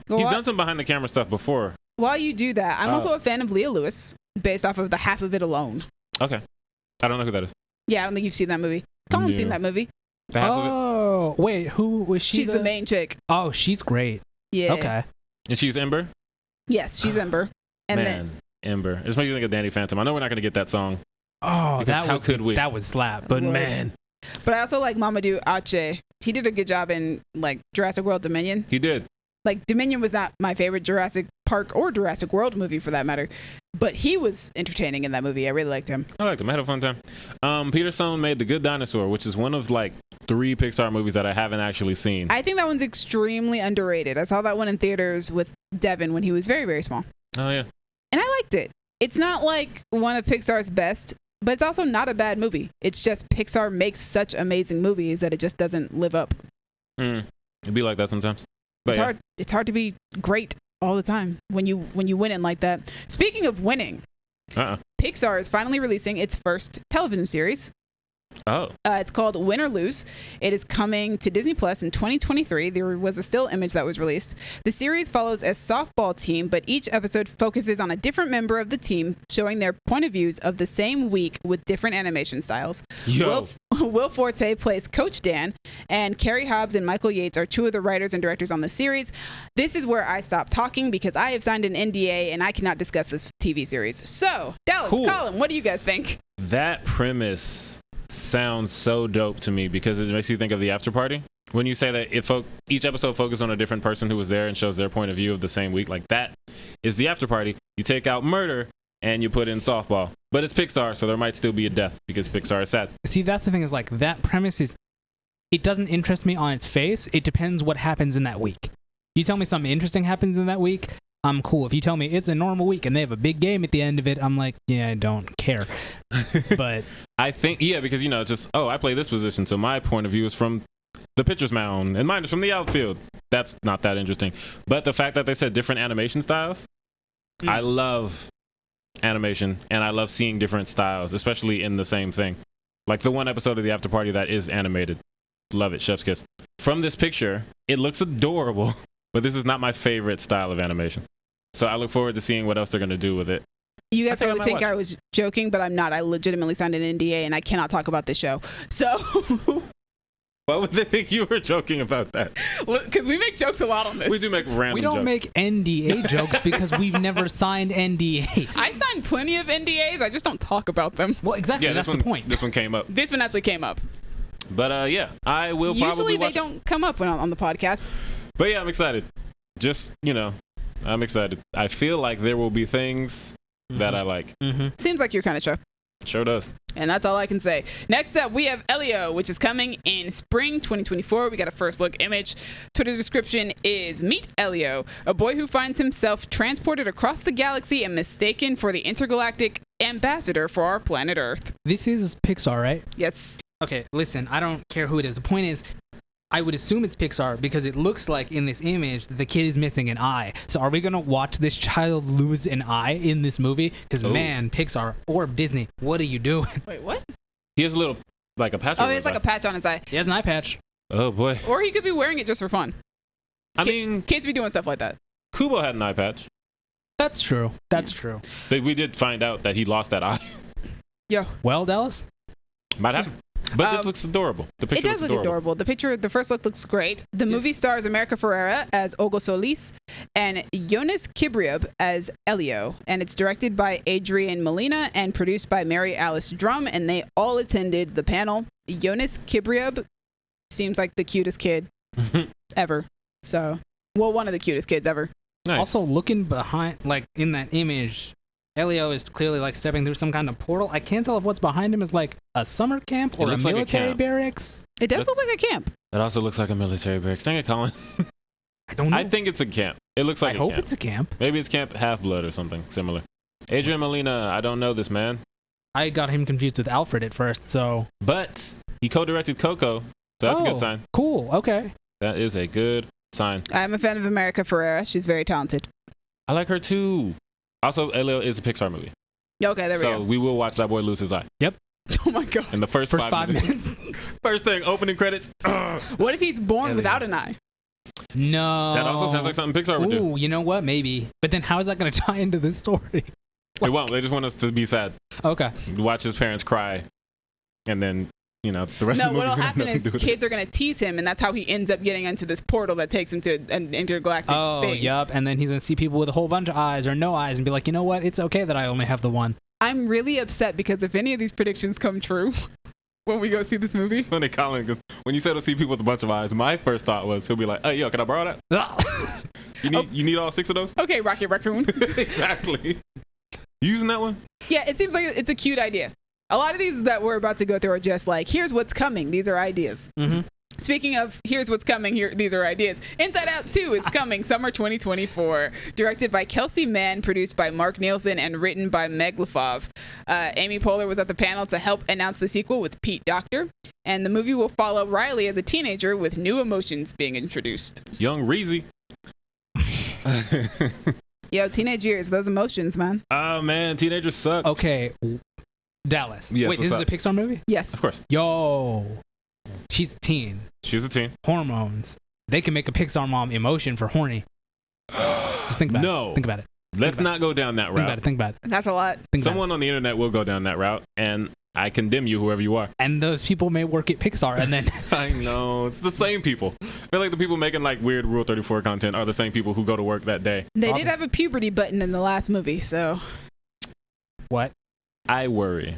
done some behind the camera stuff before. While you do that, I'm also a fan of Leah Lewis based off of The Half of It Alone. Okay. I don't know who that is. Yeah, I don't think you've seen that movie. Colin's seen that movie. The half of it. Oh, wait, who was she? She's the main chick. Oh, she's great. Yeah. Okay. And she's Ember? Yes, she's Ember. And Man, Ember. It's making me think of Danny Phantom. I know we're not going to get that song. Oh, Because how could we? That would slap. But Lord. man, but I also like Mamadou Ache. He did a good job in like Jurassic World Dominion. He did. Like Dominion was not my favorite Jurassic Park or Jurassic World movie for that matter, but he was entertaining in that movie. I really liked him. I liked him. I had a fun time. Peter Sohn made The Good Dinosaur, which is one of like 3 Pixar movies that I haven't actually seen. I think that one's extremely underrated. I saw that one in theaters with Devin when he was very, very small. Oh, yeah. And I liked it. It's not like one of Pixar's best, but it's also not a bad movie. It's just Pixar makes such amazing movies that it just doesn't live up. It'd be like that sometimes. But It's hard. It's hard to be great all the time when you win it like that. Speaking of winning, Pixar is finally releasing its first television series. Oh. It's called Win or Lose. It is coming to Disney Plus in 2023. There was a still image that was released. The series follows a softball team, but each episode focuses on a different member of the team, showing their point of views of the same week with different animation styles. Yo. Will Forte plays Coach Dan, and Carrie Hobbs and Michael Yates are 2 of the writers and directors on the series. This is where I stop talking because I have signed an NDA and I cannot discuss this TV series. So, Dallas, Cool. Colin, what do you guys think? That premise sounds so dope to me because it makes you think of the after party. When you say that each episode focuses on a different person who was there and shows their point of view of the same week, like that is the after party. You take out murder and you put in softball. But it's Pixar, so there might still be a death because Pixar is sad. see, that's the thing is like that premise is, it doesn't interest me on its face. It depends what happens in that week. You tell me something interesting happens in that week, I'm cool. If you tell me it's a normal week and they have a big game at the end of it, I'm like, yeah, I don't care. But I think, because, it's just, I play this position, so my point of view is from the pitcher's mound, and mine is from the outfield. that's not that interesting. But the fact that they said different animation styles, I love animation, and I love seeing different styles, especially in the same thing. Like the one episode of the After Party that is animated. Love it, chef's kiss. From this picture, it looks adorable, but this is not my favorite style of animation. So I look forward to seeing what else they're going to do with it. You guys I probably think I was joking, but I'm not. I legitimately signed an NDA, and I cannot talk about this show. So, why would they think you were joking about that? Because we make jokes a lot on this. We do make random We don't jokes. make NDA jokes because we've never signed NDAs. I signed plenty of NDAs. I just don't talk about them. Well, exactly. Yeah, That's this the one, point. This one came up. This one actually came up. But yeah, I will probably Usually they watch don't come up when on the podcast. But yeah, I'm excited. Just, I'm excited. I feel like there will be things that I like. Seems like your kind of show. Sure does. And that's all I can say. Next up, we have Elio, which is coming in spring 2024. We got a first look image. Twitter description is, meet Elio, a boy who finds himself transported across the galaxy and mistaken for the intergalactic ambassador for our planet Earth. This is Pixar, right? Yes. Okay, listen, I don't care who it is. The point is, I would assume it's Pixar because it looks like in this image that the kid is missing an eye. So are we going to watch this child lose an eye in this movie? Because man, Pixar or Disney, what are you doing? Wait, what? He has a little, like a patch Oh, over he his has like eye. a patch on his eye. He has an eye patch. Oh, boy. Or he could be wearing it just for fun. I mean, Kids be doing stuff like that. Kubo had an eye patch. That's true. That's true. We did find out that he lost that eye. Yeah. Well, Dallas? Might happen. But this looks adorable. The picture It does looks look adorable. The first look looks great. The movie stars America Ferrera as Olga Solis and Jonas Kibriab as Elio. And it's directed by Adrian Molina and produced by Mary Alice Drum. And they all attended the panel. Jonas Kibriab seems like the cutest kid ever. So, well, one of the cutest kids ever. Nice. Also, looking behind, like in that image, Elio is clearly like stepping through some kind of portal. I can't tell if what's behind him is like a summer camp or a looks like a military camp. barracks. It does look like a camp. It also looks like a military barracks. Dang it, Colin. I don't know. I think it's a camp. It looks like I a hope camp. it's a camp. Maybe it's Camp Half-Blood or something similar. Adrian Molina, I don't know this man. I got him confused with Alfred at first, so. But he co-directed Coco, so that's a good sign. Cool. Okay. That is a good sign. I'm a fan of America Ferrera. She's very talented. I like her too. Also, Elio is a Pixar movie. Okay, there we So go. we will watch that boy lose his eye. Oh my god. In the first 5 minutes. First thing, opening credits. What if he's born Elio. without an eye? No. That also sounds like something Pixar would do. Ooh, you know what? Maybe. But then how is that going to tie into this story? They won't. They just want us to be sad. Okay. Watch his parents cry. And then, the rest No, of the movie what'll happen is do with kids are going to tease him, and that's how he ends up getting into this portal that takes him to an intergalactic Oh, thing. yup. And then he's going to see people with a whole bunch of eyes or no eyes and be like, you know what? It's okay that I only have the one. I'm really upset because if any of these predictions come true when we go see this movie, It's funny, Colin, because when you said to see people with a bunch of eyes, my first thought was he'll be like, "Hey, yo, can I borrow that? You need all 6 of those?" okay, Rocket Raccoon. Exactly. You using that one? Yeah, it seems like it's a cute idea. A lot of these that we're about to go through are just like, here's what's coming. These are ideas. Mm-hmm. Speaking of here's what's coming, these are ideas. Inside Out 2 is coming summer 2024. Directed by Kelsey Mann, produced by Mark Nielsen, and written by Meg LaFave. Amy Poehler was at the panel to help announce the sequel with Pete Docter. And the movie will follow Riley as a teenager with new emotions being introduced. Young Reezy. Yo, teenage years, those emotions, man. Oh, man, teenagers suck. Okay. Dallas. Yes, Wait, what's this is up? a Pixar movie? Yes. Of course. Yo. She's a teen. She's a teen. Hormones. They can make a Pixar mom emotion for horny. Just think about No. it. Think about it. Let's not go down that Think about route. it. Think about it. That's a lot. Think about Someone on the internet will go down that route, and I condemn you, whoever you are. it. And those people may work at Pixar and then I know. It's the same people. I feel like the people making like weird Rule 34 content are the same people who go to work that day. They did have a puberty button in the last movie, so. what? I worry.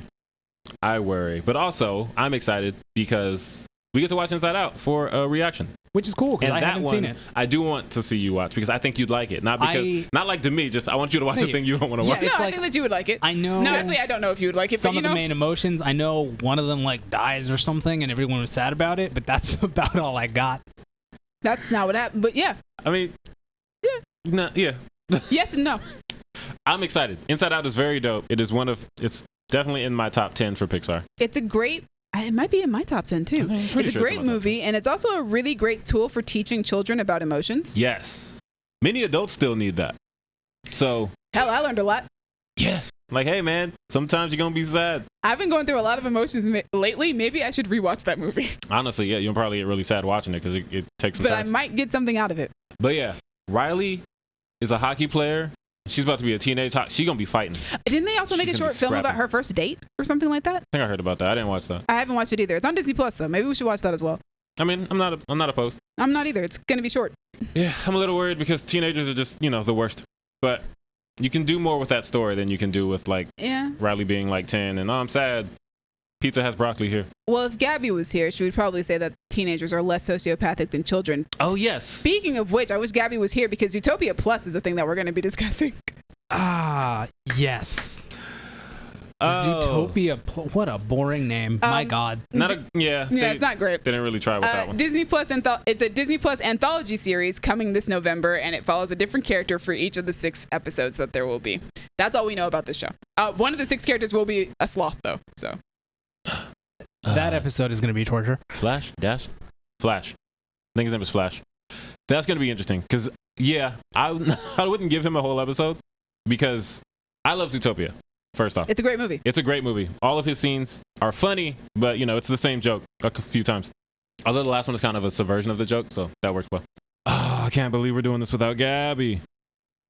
But also, I'm excited because we get to watch Inside Out for a reaction. Which is cool because And I that haven't one, seen it. I do want to see you watch because I think you'd like it. Not because, not like to me, just I want you to watch Thank the you. thing you don't want to Yeah, watch. No, It's I like- think that you would like it. I know. No, actually, I don't know if you would like it, some but of the main emotions. I know one of them like dies or something, and everyone was sad about it. But that's about all I got. that's not what happened. But yeah, I mean, yeah. yes and no. I'm excited. Inside Out is very dope. It's definitely in my top 10 for Pixar. It's a great It might be in my top 10 too. It's a great movie, and it's also a really great tool for teaching children about emotions. Yes. Many adults still need that. So. Hell, I learned a lot. Yeah. Like, hey, man, sometimes you're going to be sad. I've been going through a lot of emotions lately. Maybe I should rewatch that movie. Honestly, yeah, you'll probably get really sad watching it because it takes some time. But I might get something out of it. But yeah, Riley is a hockey player. She's about to be a teenage hockey. She's going to be fighting. Didn't they also make a short film about her first date or something like that? I think I heard about that. I didn't watch that. I haven't watched it either. It's on Disney Plus though. Maybe we should watch that as well. I mean, I'm not opposed. I'm not either. It's going to be short. Yeah, I'm a little worried because teenagers are just, the worst. But you can do more with that story than you can do with Riley being like 10 and I'm sad. Pizza has broccoli here. Well, if Gabby was here, she would probably say that teenagers are less sociopathic than children. Oh, yes. Speaking of which, I wish Gabby was here because Zootopia Plus is a thing that we're going to be discussing. Ah, yes. Oh. Zootopia. What a boring name. My God. It's not great. They didn't really try with that one. Disney Plus it's a Disney Plus anthology series coming this November, and it follows a different character for each of the 6 episodes that there will be. That's all we know about this show. One of the 6 characters will be a sloth, though. So that episode is going to be torture. Flash. I think his name is Flash. That's going to be interesting because, I wouldn't give him a whole episode because I love Zootopia. First off, it's a great movie. It's a great movie. All of his scenes are funny, but it's the same joke a few times. Although the last one is kind of a subversion of the joke, so that works well. Oh, I can't believe we're doing this without Gabby.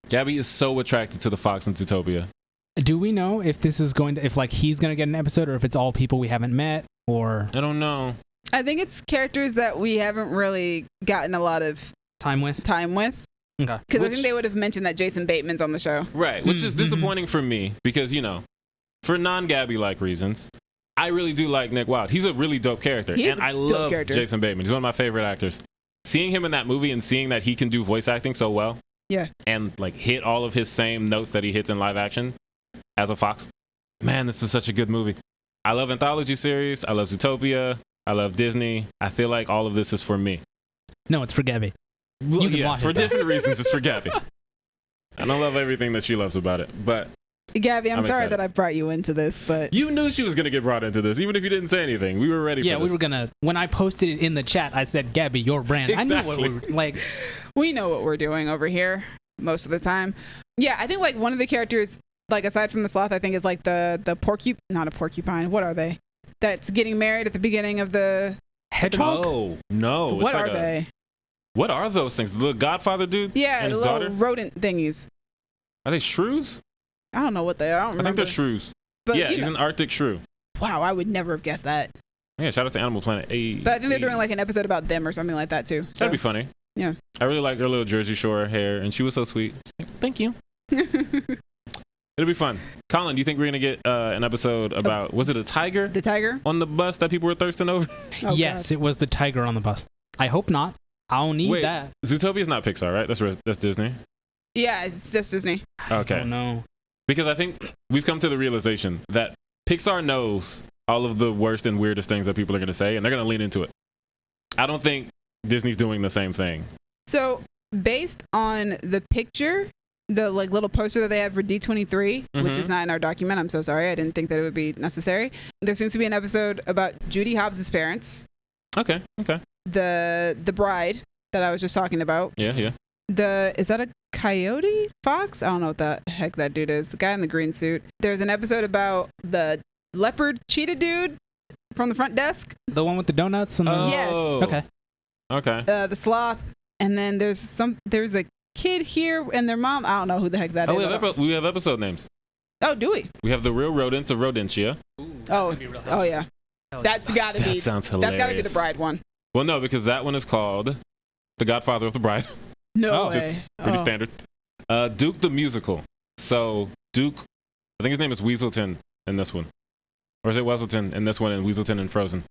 Gabby is so attracted to the fox in Zootopia. Do we know if this is if he's going to get an episode or if it's all people we haven't met or? I don't know. I think it's characters that we haven't really gotten a lot of time with. Okay. Because I think they would have mentioned that Jason Bateman's on the show. Right, which is disappointing for me because, for non-Gabby-like reasons, I really do like Nick Wilde. He's a really dope character. I love Jason Bateman. He's one of my favorite actors. Seeing him in that movie and seeing that he can do voice acting so well and hit all of his same notes that he hits in live action as a fox, man, this is such a good movie. I love anthology series. I love Zootopia. I love Disney. I feel like all of this is for me. No, it's for Gabby. Well, for different reasons, it's for Gabby. I don't love everything that she loves about it, but Gabby, I'm sorry that I brought you into this, but you knew she was going to get brought into this, even if you didn't say anything. We were ready for this. Yeah, we were going to, when I posted it in the chat, I said, Gabby, your brand. Exactly. I knew what we were, we know what we're doing over here most of the time. Yeah, I think one of the characters, aside from the sloth, I think is the not a porcupine. What are they? That's getting married at the beginning of the hedgehog? Oh, no. What are they? What are those things? The Godfather dude? Yeah, and his the little daughter? rodent thingies. Are they shrews? I don't know what they are. I don't remember. I think they're shrews. But, he's an Arctic shrew. Wow, I would never have guessed that. Yeah, shout out to Animal Planet. But I think they're doing an episode about them or something like that too. That'd be funny. Yeah. I really liked her little Jersey Shore hair, and she was so sweet. Thank you. It'll be fun. Colin, do you think we're going to get an episode about, was it a tiger? The tiger? On the bus that people were thirsting over? Oh, yes, God. It was the tiger on the bus. I hope not. I don't need that. Zootopia's not Pixar, right? That's Disney? Yeah, it's just Disney. Okay. Oh, no. Because I think we've come to the realization that Pixar knows all of the worst and weirdest things that people are going to say, and they're going to lean into it. I don't think Disney's doing the same thing. So, based on the picture, the little poster that they have for D23, which is not in our document, I'm so sorry, I didn't think that it would be necessary. There seems to be an episode about Judy Hobbs' parents. Okay. The bride that I was just talking about. Yeah. Is that a coyote fox? I don't know what the heck that dude is. The guy in the green suit. There's an episode about the leopard cheetah dude from the front desk. The one with the donuts and the... Yes. Okay. The sloth. And then there's a kid here and their mom. I don't know who the heck that is. We have episode names. Oh, do we? We have the real rodents of Rodentia. Oh yeah. That's gotta be. That sounds hilarious. That's gotta be the bride one. Well, no, because that one is called The Godfather of the Bride. No way. Just pretty standard. Duke the Musical. So Duke, I think his name is Weaselton in this one. Or is it Weaselton in this one and Weaselton in Frozen?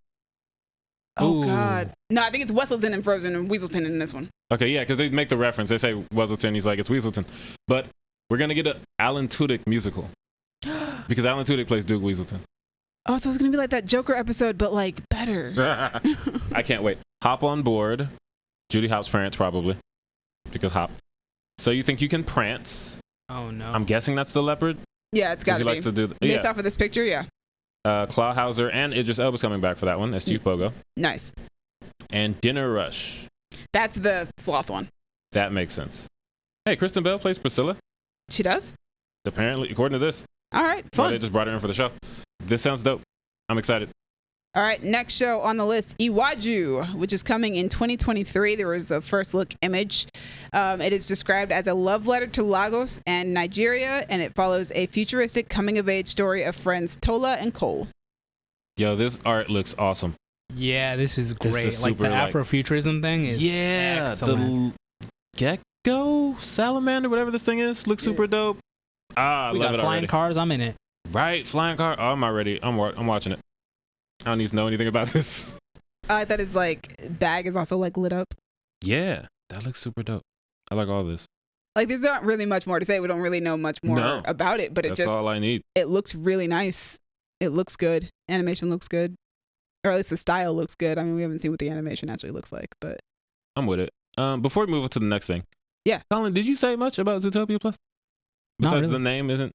Oh, God. No, I think it's Weaselton in Frozen and Weaselton in this one. Okay, yeah, because they make the reference. They say Weaselton, he's like, it's Weaselton. But we're going to get an Alan Tudyk musical. Because Alan Tudyk plays Duke Weaselton. Oh, so it's going to be like that Joker episode, but better. I can't wait. Hop on board. Judy Hop's parents, probably. Because Hop. So you think you can prance? Oh, no. I'm guessing that's the leopard? Yeah, it's got to be. Likes to do Based off of this picture, yeah. Claw Hauser and Idris Elba's coming back for that one as Chief Bogo. Nice. And Dinner Rush. That's the sloth one. That makes sense. Hey, Kristen Bell plays Priscilla. She does? Apparently, according to this. All right, Well, fun. they just brought her in for the show. This sounds dope. I'm excited. All right, next show on the list, Iwaju, which is coming in 2023. There was a first look image. It is described as a love letter to Lagos and Nigeria, and it follows a futuristic coming-of-age story of friends Tola and Cole. Yo, this art looks awesome. Yeah, this is great. is Like the super, Afrofuturism thing is excellent. the gecko salamander, whatever this thing is, looks super dope. I We love got it flying already. cars. I'm in it. Right, flying car. Oh, I'm already. I'm watching it. I don't need to know anything about this. That is like, bag is also like lit up. Yeah, that looks super dope. I like all this. Like, there's not really much more to say. We don't really know much more No. about it, but That's all I need. it looks really nice. It looks good. Animation looks good. Or at least the style looks good. I mean, we haven't seen what the animation actually looks like, but I'm with it. Before we move on to the next thing. Yeah. Colin, did you say much about Zootopia Plus? Not Besides really. the name isn't.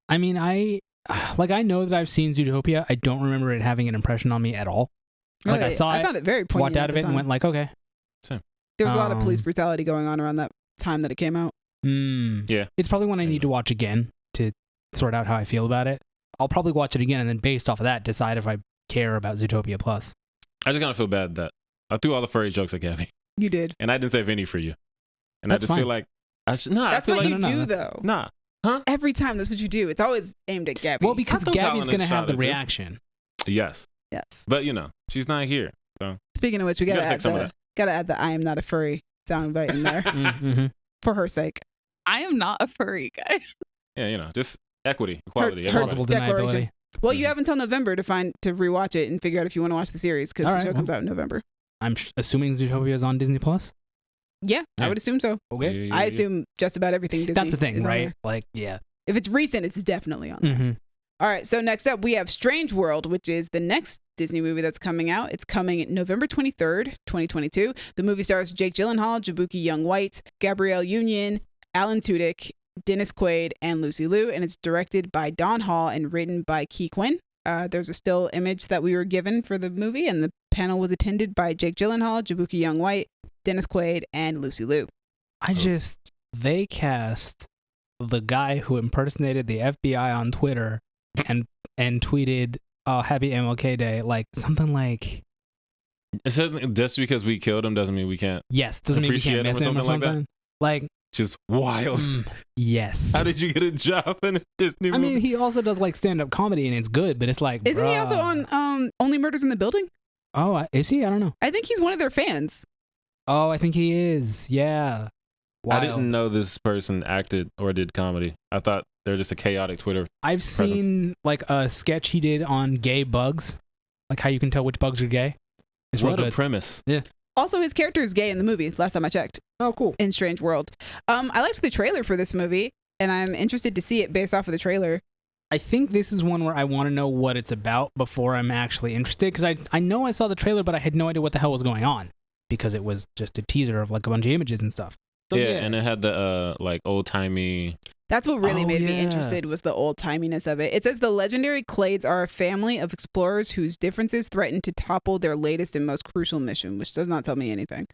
I mean, I know that I've seen Zootopia. I don't remember it having an impression on me at all. Like, I really, saw it, found it very poignant walked out at of the it and time. went like, okay. There was a lot of police Um, brutality going on around that time that it came out. Yeah. It's probably one I need to watch again to sort out how I feel about it. I'll probably watch it again and then based off of that, decide if I care about Zootopia Plus. I just kind of feel bad that I threw all the furry jokes at Gabby, You did. and I didn't save any for you. And That's I just feel fine. like That's I feel what like you No, do, that's- though. nah. Every time, that's what you do. It's always aimed at Gabby. Well, because throw Gabby's Colin a going to have shot the or two. reaction. Yes, yes. but she's not here. Speaking of which, we You gotta gotta take add some of the that. gotta add the "I am not a furry" soundbite in there Mm-hmm. for her sake. I am not a furry, guys. Yeah, just equity, equality. her everybody. Plausible declaration. deniability. Well, you Mhm. have until November to rewatch it and figure out if you want to watch the series because All the right, show well. comes out in November. I'm assuming Zootopia is on Disney Plus. Yeah, I Yeah. would assume so. Okay. Yeah, I yeah. assume just about everything Disney. That's the thing, is on right? there. Like, yeah. If it's recent, it's definitely on there. Mm-hmm. All right, so next up we have Strange World, which is the next Disney movie that's coming out. It's coming November 23rd, 2022. The movie stars Jake Gyllenhaal, Jabuki Young-White, Gabrielle Union, Alan Tudyk, Dennis Quaid, and Lucy Liu, and it's directed by Don Hall and written by Key Quinn. There's a still image that we were given for the movie, and the panel was attended by Jake Gyllenhaal, Jabuki Young-White, Dennis Quaid, and Lucy Liu. They cast the guy who impersonated the FBI on Twitter and tweeted, happy MLK Day, like something like, It said just because we killed him doesn't mean we can't. yes, doesn't mean we Appreciate can't him or miss him or something like that? something. Like, Just wild. yes. How did you get a job in a Disney I movie? mean, he also does like stand-up comedy and it's good, but it's like, Isn't he also bruh. on Only Murders in the Building? Oh, is he? I don't know. I think he's one of their fans. Oh, I think he is. Yeah. I Wild. didn't know this person acted or did comedy. I thought they're just a chaotic Twitter. I've seen like a sketch he did on gay bugs, like how you can tell which bugs are gay. It's real What a good. premise. Also, his character is gay in the movie, last time I checked, Oh, cool. in Strange World. I liked the trailer for this movie, and I'm interested to see it based off of the trailer. I think this is one where I want to know what it's about before I'm actually interested, because I know I saw the trailer, but I had no idea what the hell was going on because it was just a teaser of like a bunch of images and stuff. So, Yeah, and it had the like old timey. That's what really Oh, made me yeah. interested was the old timiness of it. It says the legendary Clades are a family of explorers whose differences threaten to topple their latest and most crucial mission, which does not tell me anything.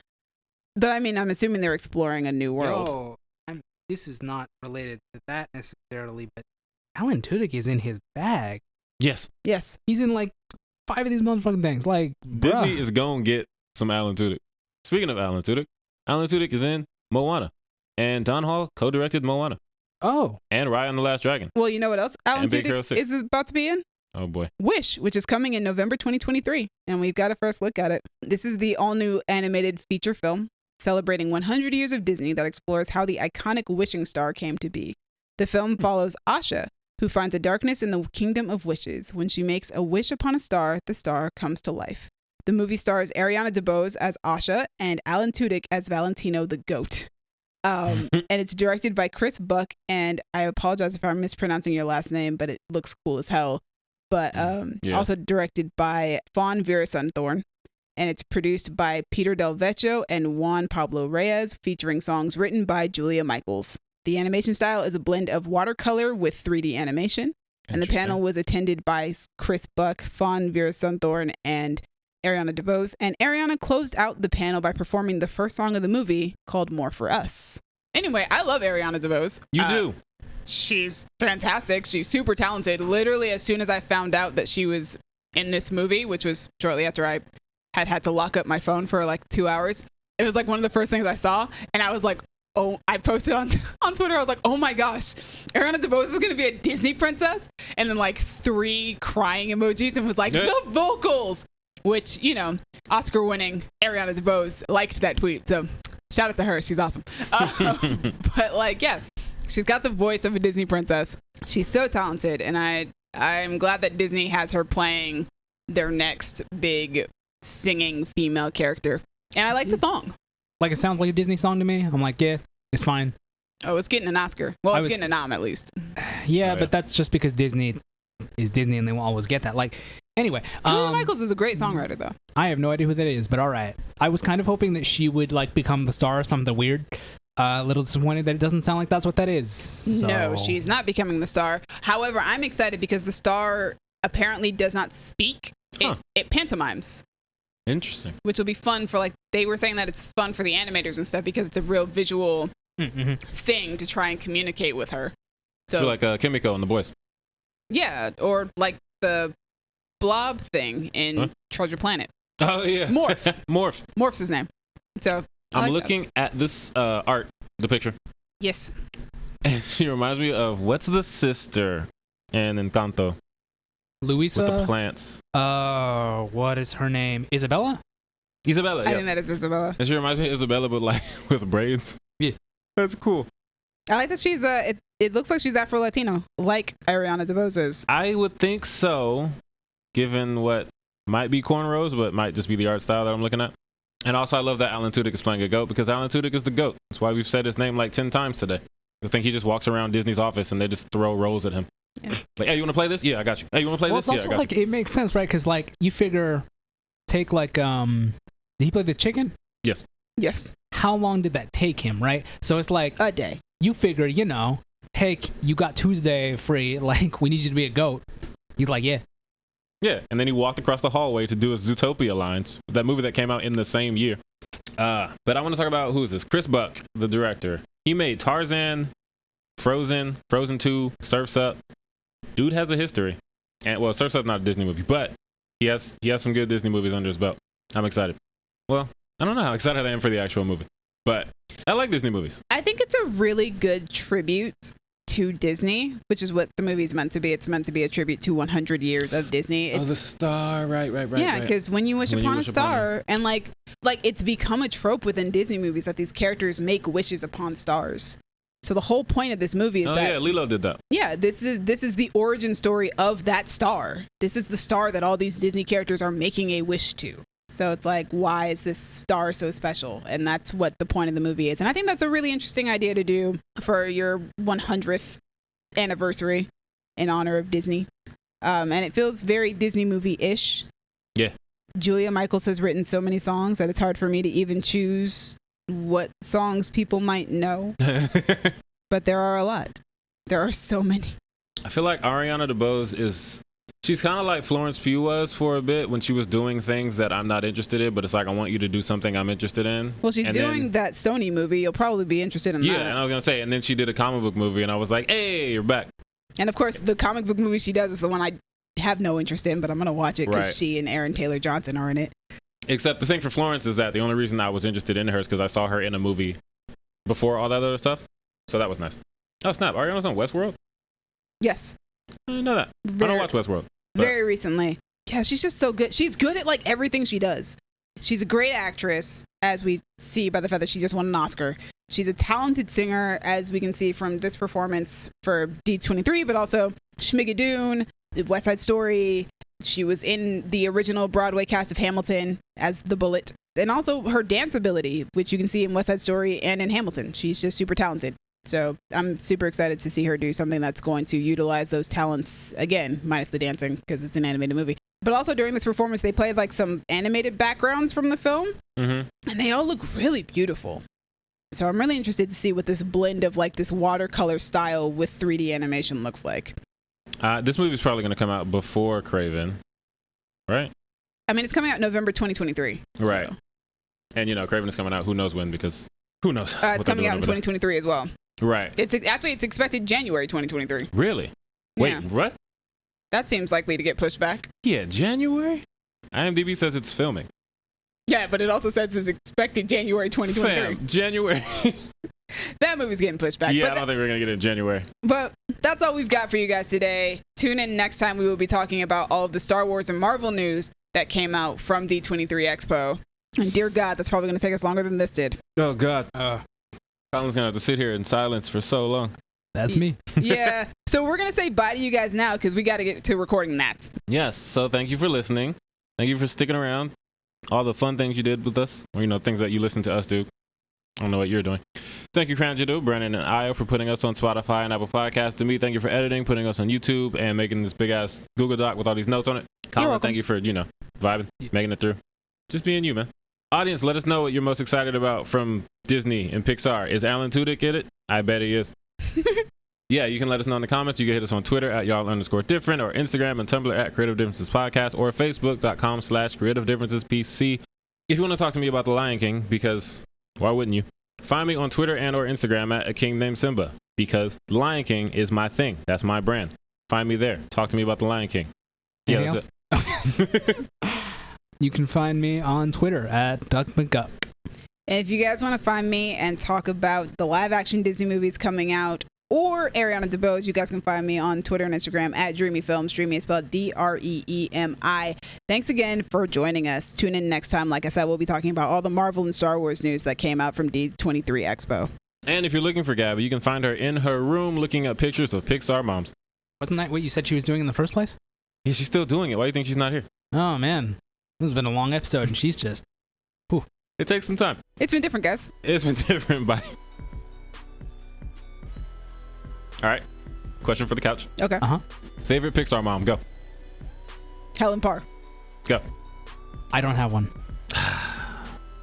But I mean, I'm assuming they're exploring a new world. This is not related to that necessarily, but Alan Tudyk is in his bag. Yes, Yes. He's in like 5 of these motherfucking things. Like, Disney bruh. is gonna get some Alan Tudyk. Speaking of Alan Tudyk is in Moana, and Don Hall co-directed Moana Oh, and Raya and the Last Dragon. Well, you know what else Alan And Big Hero Tudyk 6. is about to be in? Oh boy. Wish, which is coming in November 2023, and we've got a first look at it. This is the all-new animated feature film celebrating 100 years of Disney that explores how the iconic wishing star came to be. The film follows Asha, who finds a darkness in the kingdom of wishes. When she makes a wish upon a star, the star comes to life. The movie stars Ariana DeBose as Asha and Alan Tudyk as Valentino the Goat. And it's directed by Chris Buck, and I apologize if I'm mispronouncing your last name, but it looks cool as hell. But Yeah. also directed by Fawn Virasanthorn, and it's produced by Peter Del Vecchio and Juan Pablo Reyes, featuring songs written by Julia Michaels. The animation style is a blend of watercolor with 3D animation. And the panel was attended by Chris Buck, Fawn Veerasunthorn, and Ariana DeVos. And Ariana closed out the panel by performing the first song of the movie called More For Us. Anyway, I love Ariana DeVos. You do. She's fantastic. She's super talented. Literally, as soon as I found out that she was in this movie, which was shortly after I had to lock up my phone for like 2 hours, it was like one of the first things I saw. And I was like, oh, I posted on Twitter. I was like, oh my gosh, Ariana DeVos is going to be a Disney princess. And then like 3 crying emojis and was like, the vocals, which, you know, Oscar winning Ariana DeVos liked that tweet. So shout out to her. She's awesome. But like, yeah, she's got the voice of a Disney princess. She's so talented. And I'm glad that Disney has her playing their next big singing female character. And I like the song. Like, it sounds like a Disney song to me. I'm like, yeah, it's fine. Oh, it's getting an Oscar. Well, it's getting a nom at least. Yeah, but that's just because Disney is Disney and they will always get that. Like, anyway. Julia Michaels is a great songwriter, though. I have no idea who that is, but all right. I was kind of hoping that she would, like, become the star or something weird. A little disappointed that it doesn't sound like that's what that is. So. No, she's not becoming the star. However, I'm excited because the star apparently does not speak. It pantomimes. Interesting. Which will be fun for, like, they were saying that it's fun for the animators and stuff because it's a real visual thing to try and communicate with her. So like Kimiko and the boys. Yeah, or like the blob thing in Treasure Planet. Oh, yeah. Morph. Morph's his name. So I'm looking at this art, the picture. Yes. And she reminds me of, what's the sister in Encanto? Luisa? With the plants. What is her name? Isabella? Isabella, yes. I think that is Isabella. And she reminds me of Isabella, but like with braids. Yeah. That's cool. I like that she's, it looks like she's Afro-Latino, like Ariana DeVos is. I would think so, given what might be cornrows, but might just be the art style that I'm looking at. And also, I love that Alan Tudyk is playing a goat, because Alan Tudyk is the goat. That's why we've said his name like 10 times today. I think he just walks around Disney's office and they just throw roles at him. Yeah. Like, hey, you want to play this? Yeah, I got you. Hey, you want to play this? Also, Yeah, I got you. It makes sense, right? Because, like, you figure, take, like, did he play the chicken? Yes. Yes. How long did that take him, right? So it's like a day. You figure, you know, hey, you got Tuesday free. Like, we need you to be a goat. He's like, yeah. Yeah, and then he walked across the hallway to do his Zootopia lines, that movie that came out in the same year. But I want to talk about, who is this? Chris Buck, the director. He made Tarzan, Frozen 2, Surf's Up. Dude has a history. And well, Surf's Up not a Disney movie, but he has some good Disney movies under his belt. I'm excited. Well, I don't know how excited I am for the actual movie, but I like Disney movies. I think it's a really good tribute to Disney, which is what the movie's meant to be. It's meant to be a tribute to 100 years of Disney. The star, right. Yeah, because when you wish upon a star, and like it's become a trope within Disney movies that these characters make wishes upon stars. So the whole point of this movie is that Lilo did that. Yeah, this is the origin story of that star. This is the star that all these Disney characters are making a wish to. So it's like, why is this star so special? And that's what the point of the movie is. And I think that's a really interesting idea to do for your 100th anniversary in honor of Disney. And it feels very Disney movie-ish. Yeah. Julia Michaels has written so many songs that it's hard for me to even choose what songs people might know. But there are a lot. There are so many. I feel like Ariana DeBose she's kind of like Florence Pugh was for a bit when she was doing things that I'm not interested in, but it's like, I want you to do something I'm interested in. Well, she's doing that Sony movie. You'll probably be interested in that. Yeah, and I was going to say, and then she did a comic book movie, and I was like, hey, you're back. And of course, the comic book movie she does is the one I have no interest in, but I'm going to watch it because she and Aaron Taylor Johnson are in it. Except the thing for Florence is that the only reason I was interested in her is because I saw her in a movie before all that other stuff. So that was nice. Oh, snap. Ariana's on Westworld? Yes. I didn't know that. I don't watch Westworld. Very recently. Yeah, she's just so good. She's good at like everything she does. She's a great actress, as we see by the fact that she just won an Oscar. She's a talented singer, as we can see from this performance for D23, but also Schmigadoon, West Side Story. She was in the original Broadway cast of Hamilton as the Bullet. And also her dance ability, which you can see in West Side Story and in Hamilton. She's just super talented. So I'm super excited to see her do something that's going to utilize those talents again, minus the dancing because it's an animated movie. But also during this performance, they played like some animated backgrounds from the film, and they all look really beautiful. So I'm really interested to see what this blend of like this watercolor style with 3D animation looks like. This movie's probably going to come out before Craven, right? I mean, it's coming out November 2023. Right. So. And, you know, Craven is coming out who knows when, because who knows? It's coming out in 2023 as well. Right. It's expected January 2023. Really? Wait, Yeah. what? That seems likely to get pushed back. Yeah, January? IMDb says it's filming. Yeah, but it also says it's expected January 2023. Fam, January. That movie's getting pushed back. Yeah, but I don't think we're going to get it in January. But that's all we've got for you guys today. Tune in next time. We will be talking about all of the Star Wars and Marvel news that came out from D23 Expo. And dear God, that's probably going to take us longer than this did. Oh, God. Colin's going to have to sit here in silence for so long. That's me. Yeah. So we're going to say bye to you guys now because we got to get to recording that. Yes. So thank you for listening. Thank you for sticking around. All the fun things you did with us, or, you know, things that you listen to us do. I don't know what you're doing. Thank you, Cranjadu, Brennan, and Io for putting us on Spotify and Apple Podcasts. To me, thank you for editing, putting us on YouTube, and making this big-ass Google Doc with all these notes on it. Colin, thank you for, you know, vibing, making it through. Just being you, man. Audience, let us know what you're most excited about from Disney and Pixar. Is Alan Tudyk in it? I bet he is. Yeah, you can let us know in the comments. You can hit us on Twitter at y'all_different, or Instagram and Tumblr at Creative Differences Podcast, or Facebook.com/Creative Differences PC. If you want to talk to me about The Lion King, because why wouldn't you? Find me on Twitter and or Instagram at A King Named Simba, because The Lion King is my thing. That's my brand. Find me there. Talk to me about The Lion King. Yeah, that's it. You can find me on Twitter at Duck McGuck. And if you guys want to find me and talk about the live action Disney movies coming out, or Ariana DeBose, you guys can find me on Twitter and Instagram at Dreamy Films. Dreamy is spelled DREEMI. Thanks again for joining us. Tune in next time. Like I said, we'll be talking about all the Marvel and Star Wars news that came out from D23 Expo. And if you're looking for Gabby, you can find her in her room looking up pictures of Pixar moms. Wasn't that what you said she was doing in the first place? Yeah, she's still doing it. Why do you think she's not here? Oh, man. This has been a long episode, and she's just... Whew. It takes some time. It's been different, guys. It's been different, bye. All right. Question for the couch. Okay. Favorite Pixar mom? Go. Helen Parr. Go. I don't have one.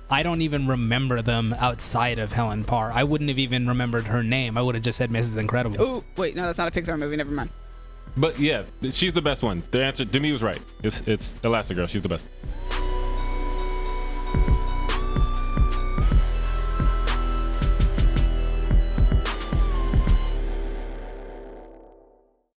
I don't even remember them outside of Helen Parr. I wouldn't have even remembered her name. I would have just said Mrs. Incredible. Oh, wait. No, that's not a Pixar movie. Never mind. But yeah, she's the best one. The answer, Demi was right. It's Elastigirl. She's the best.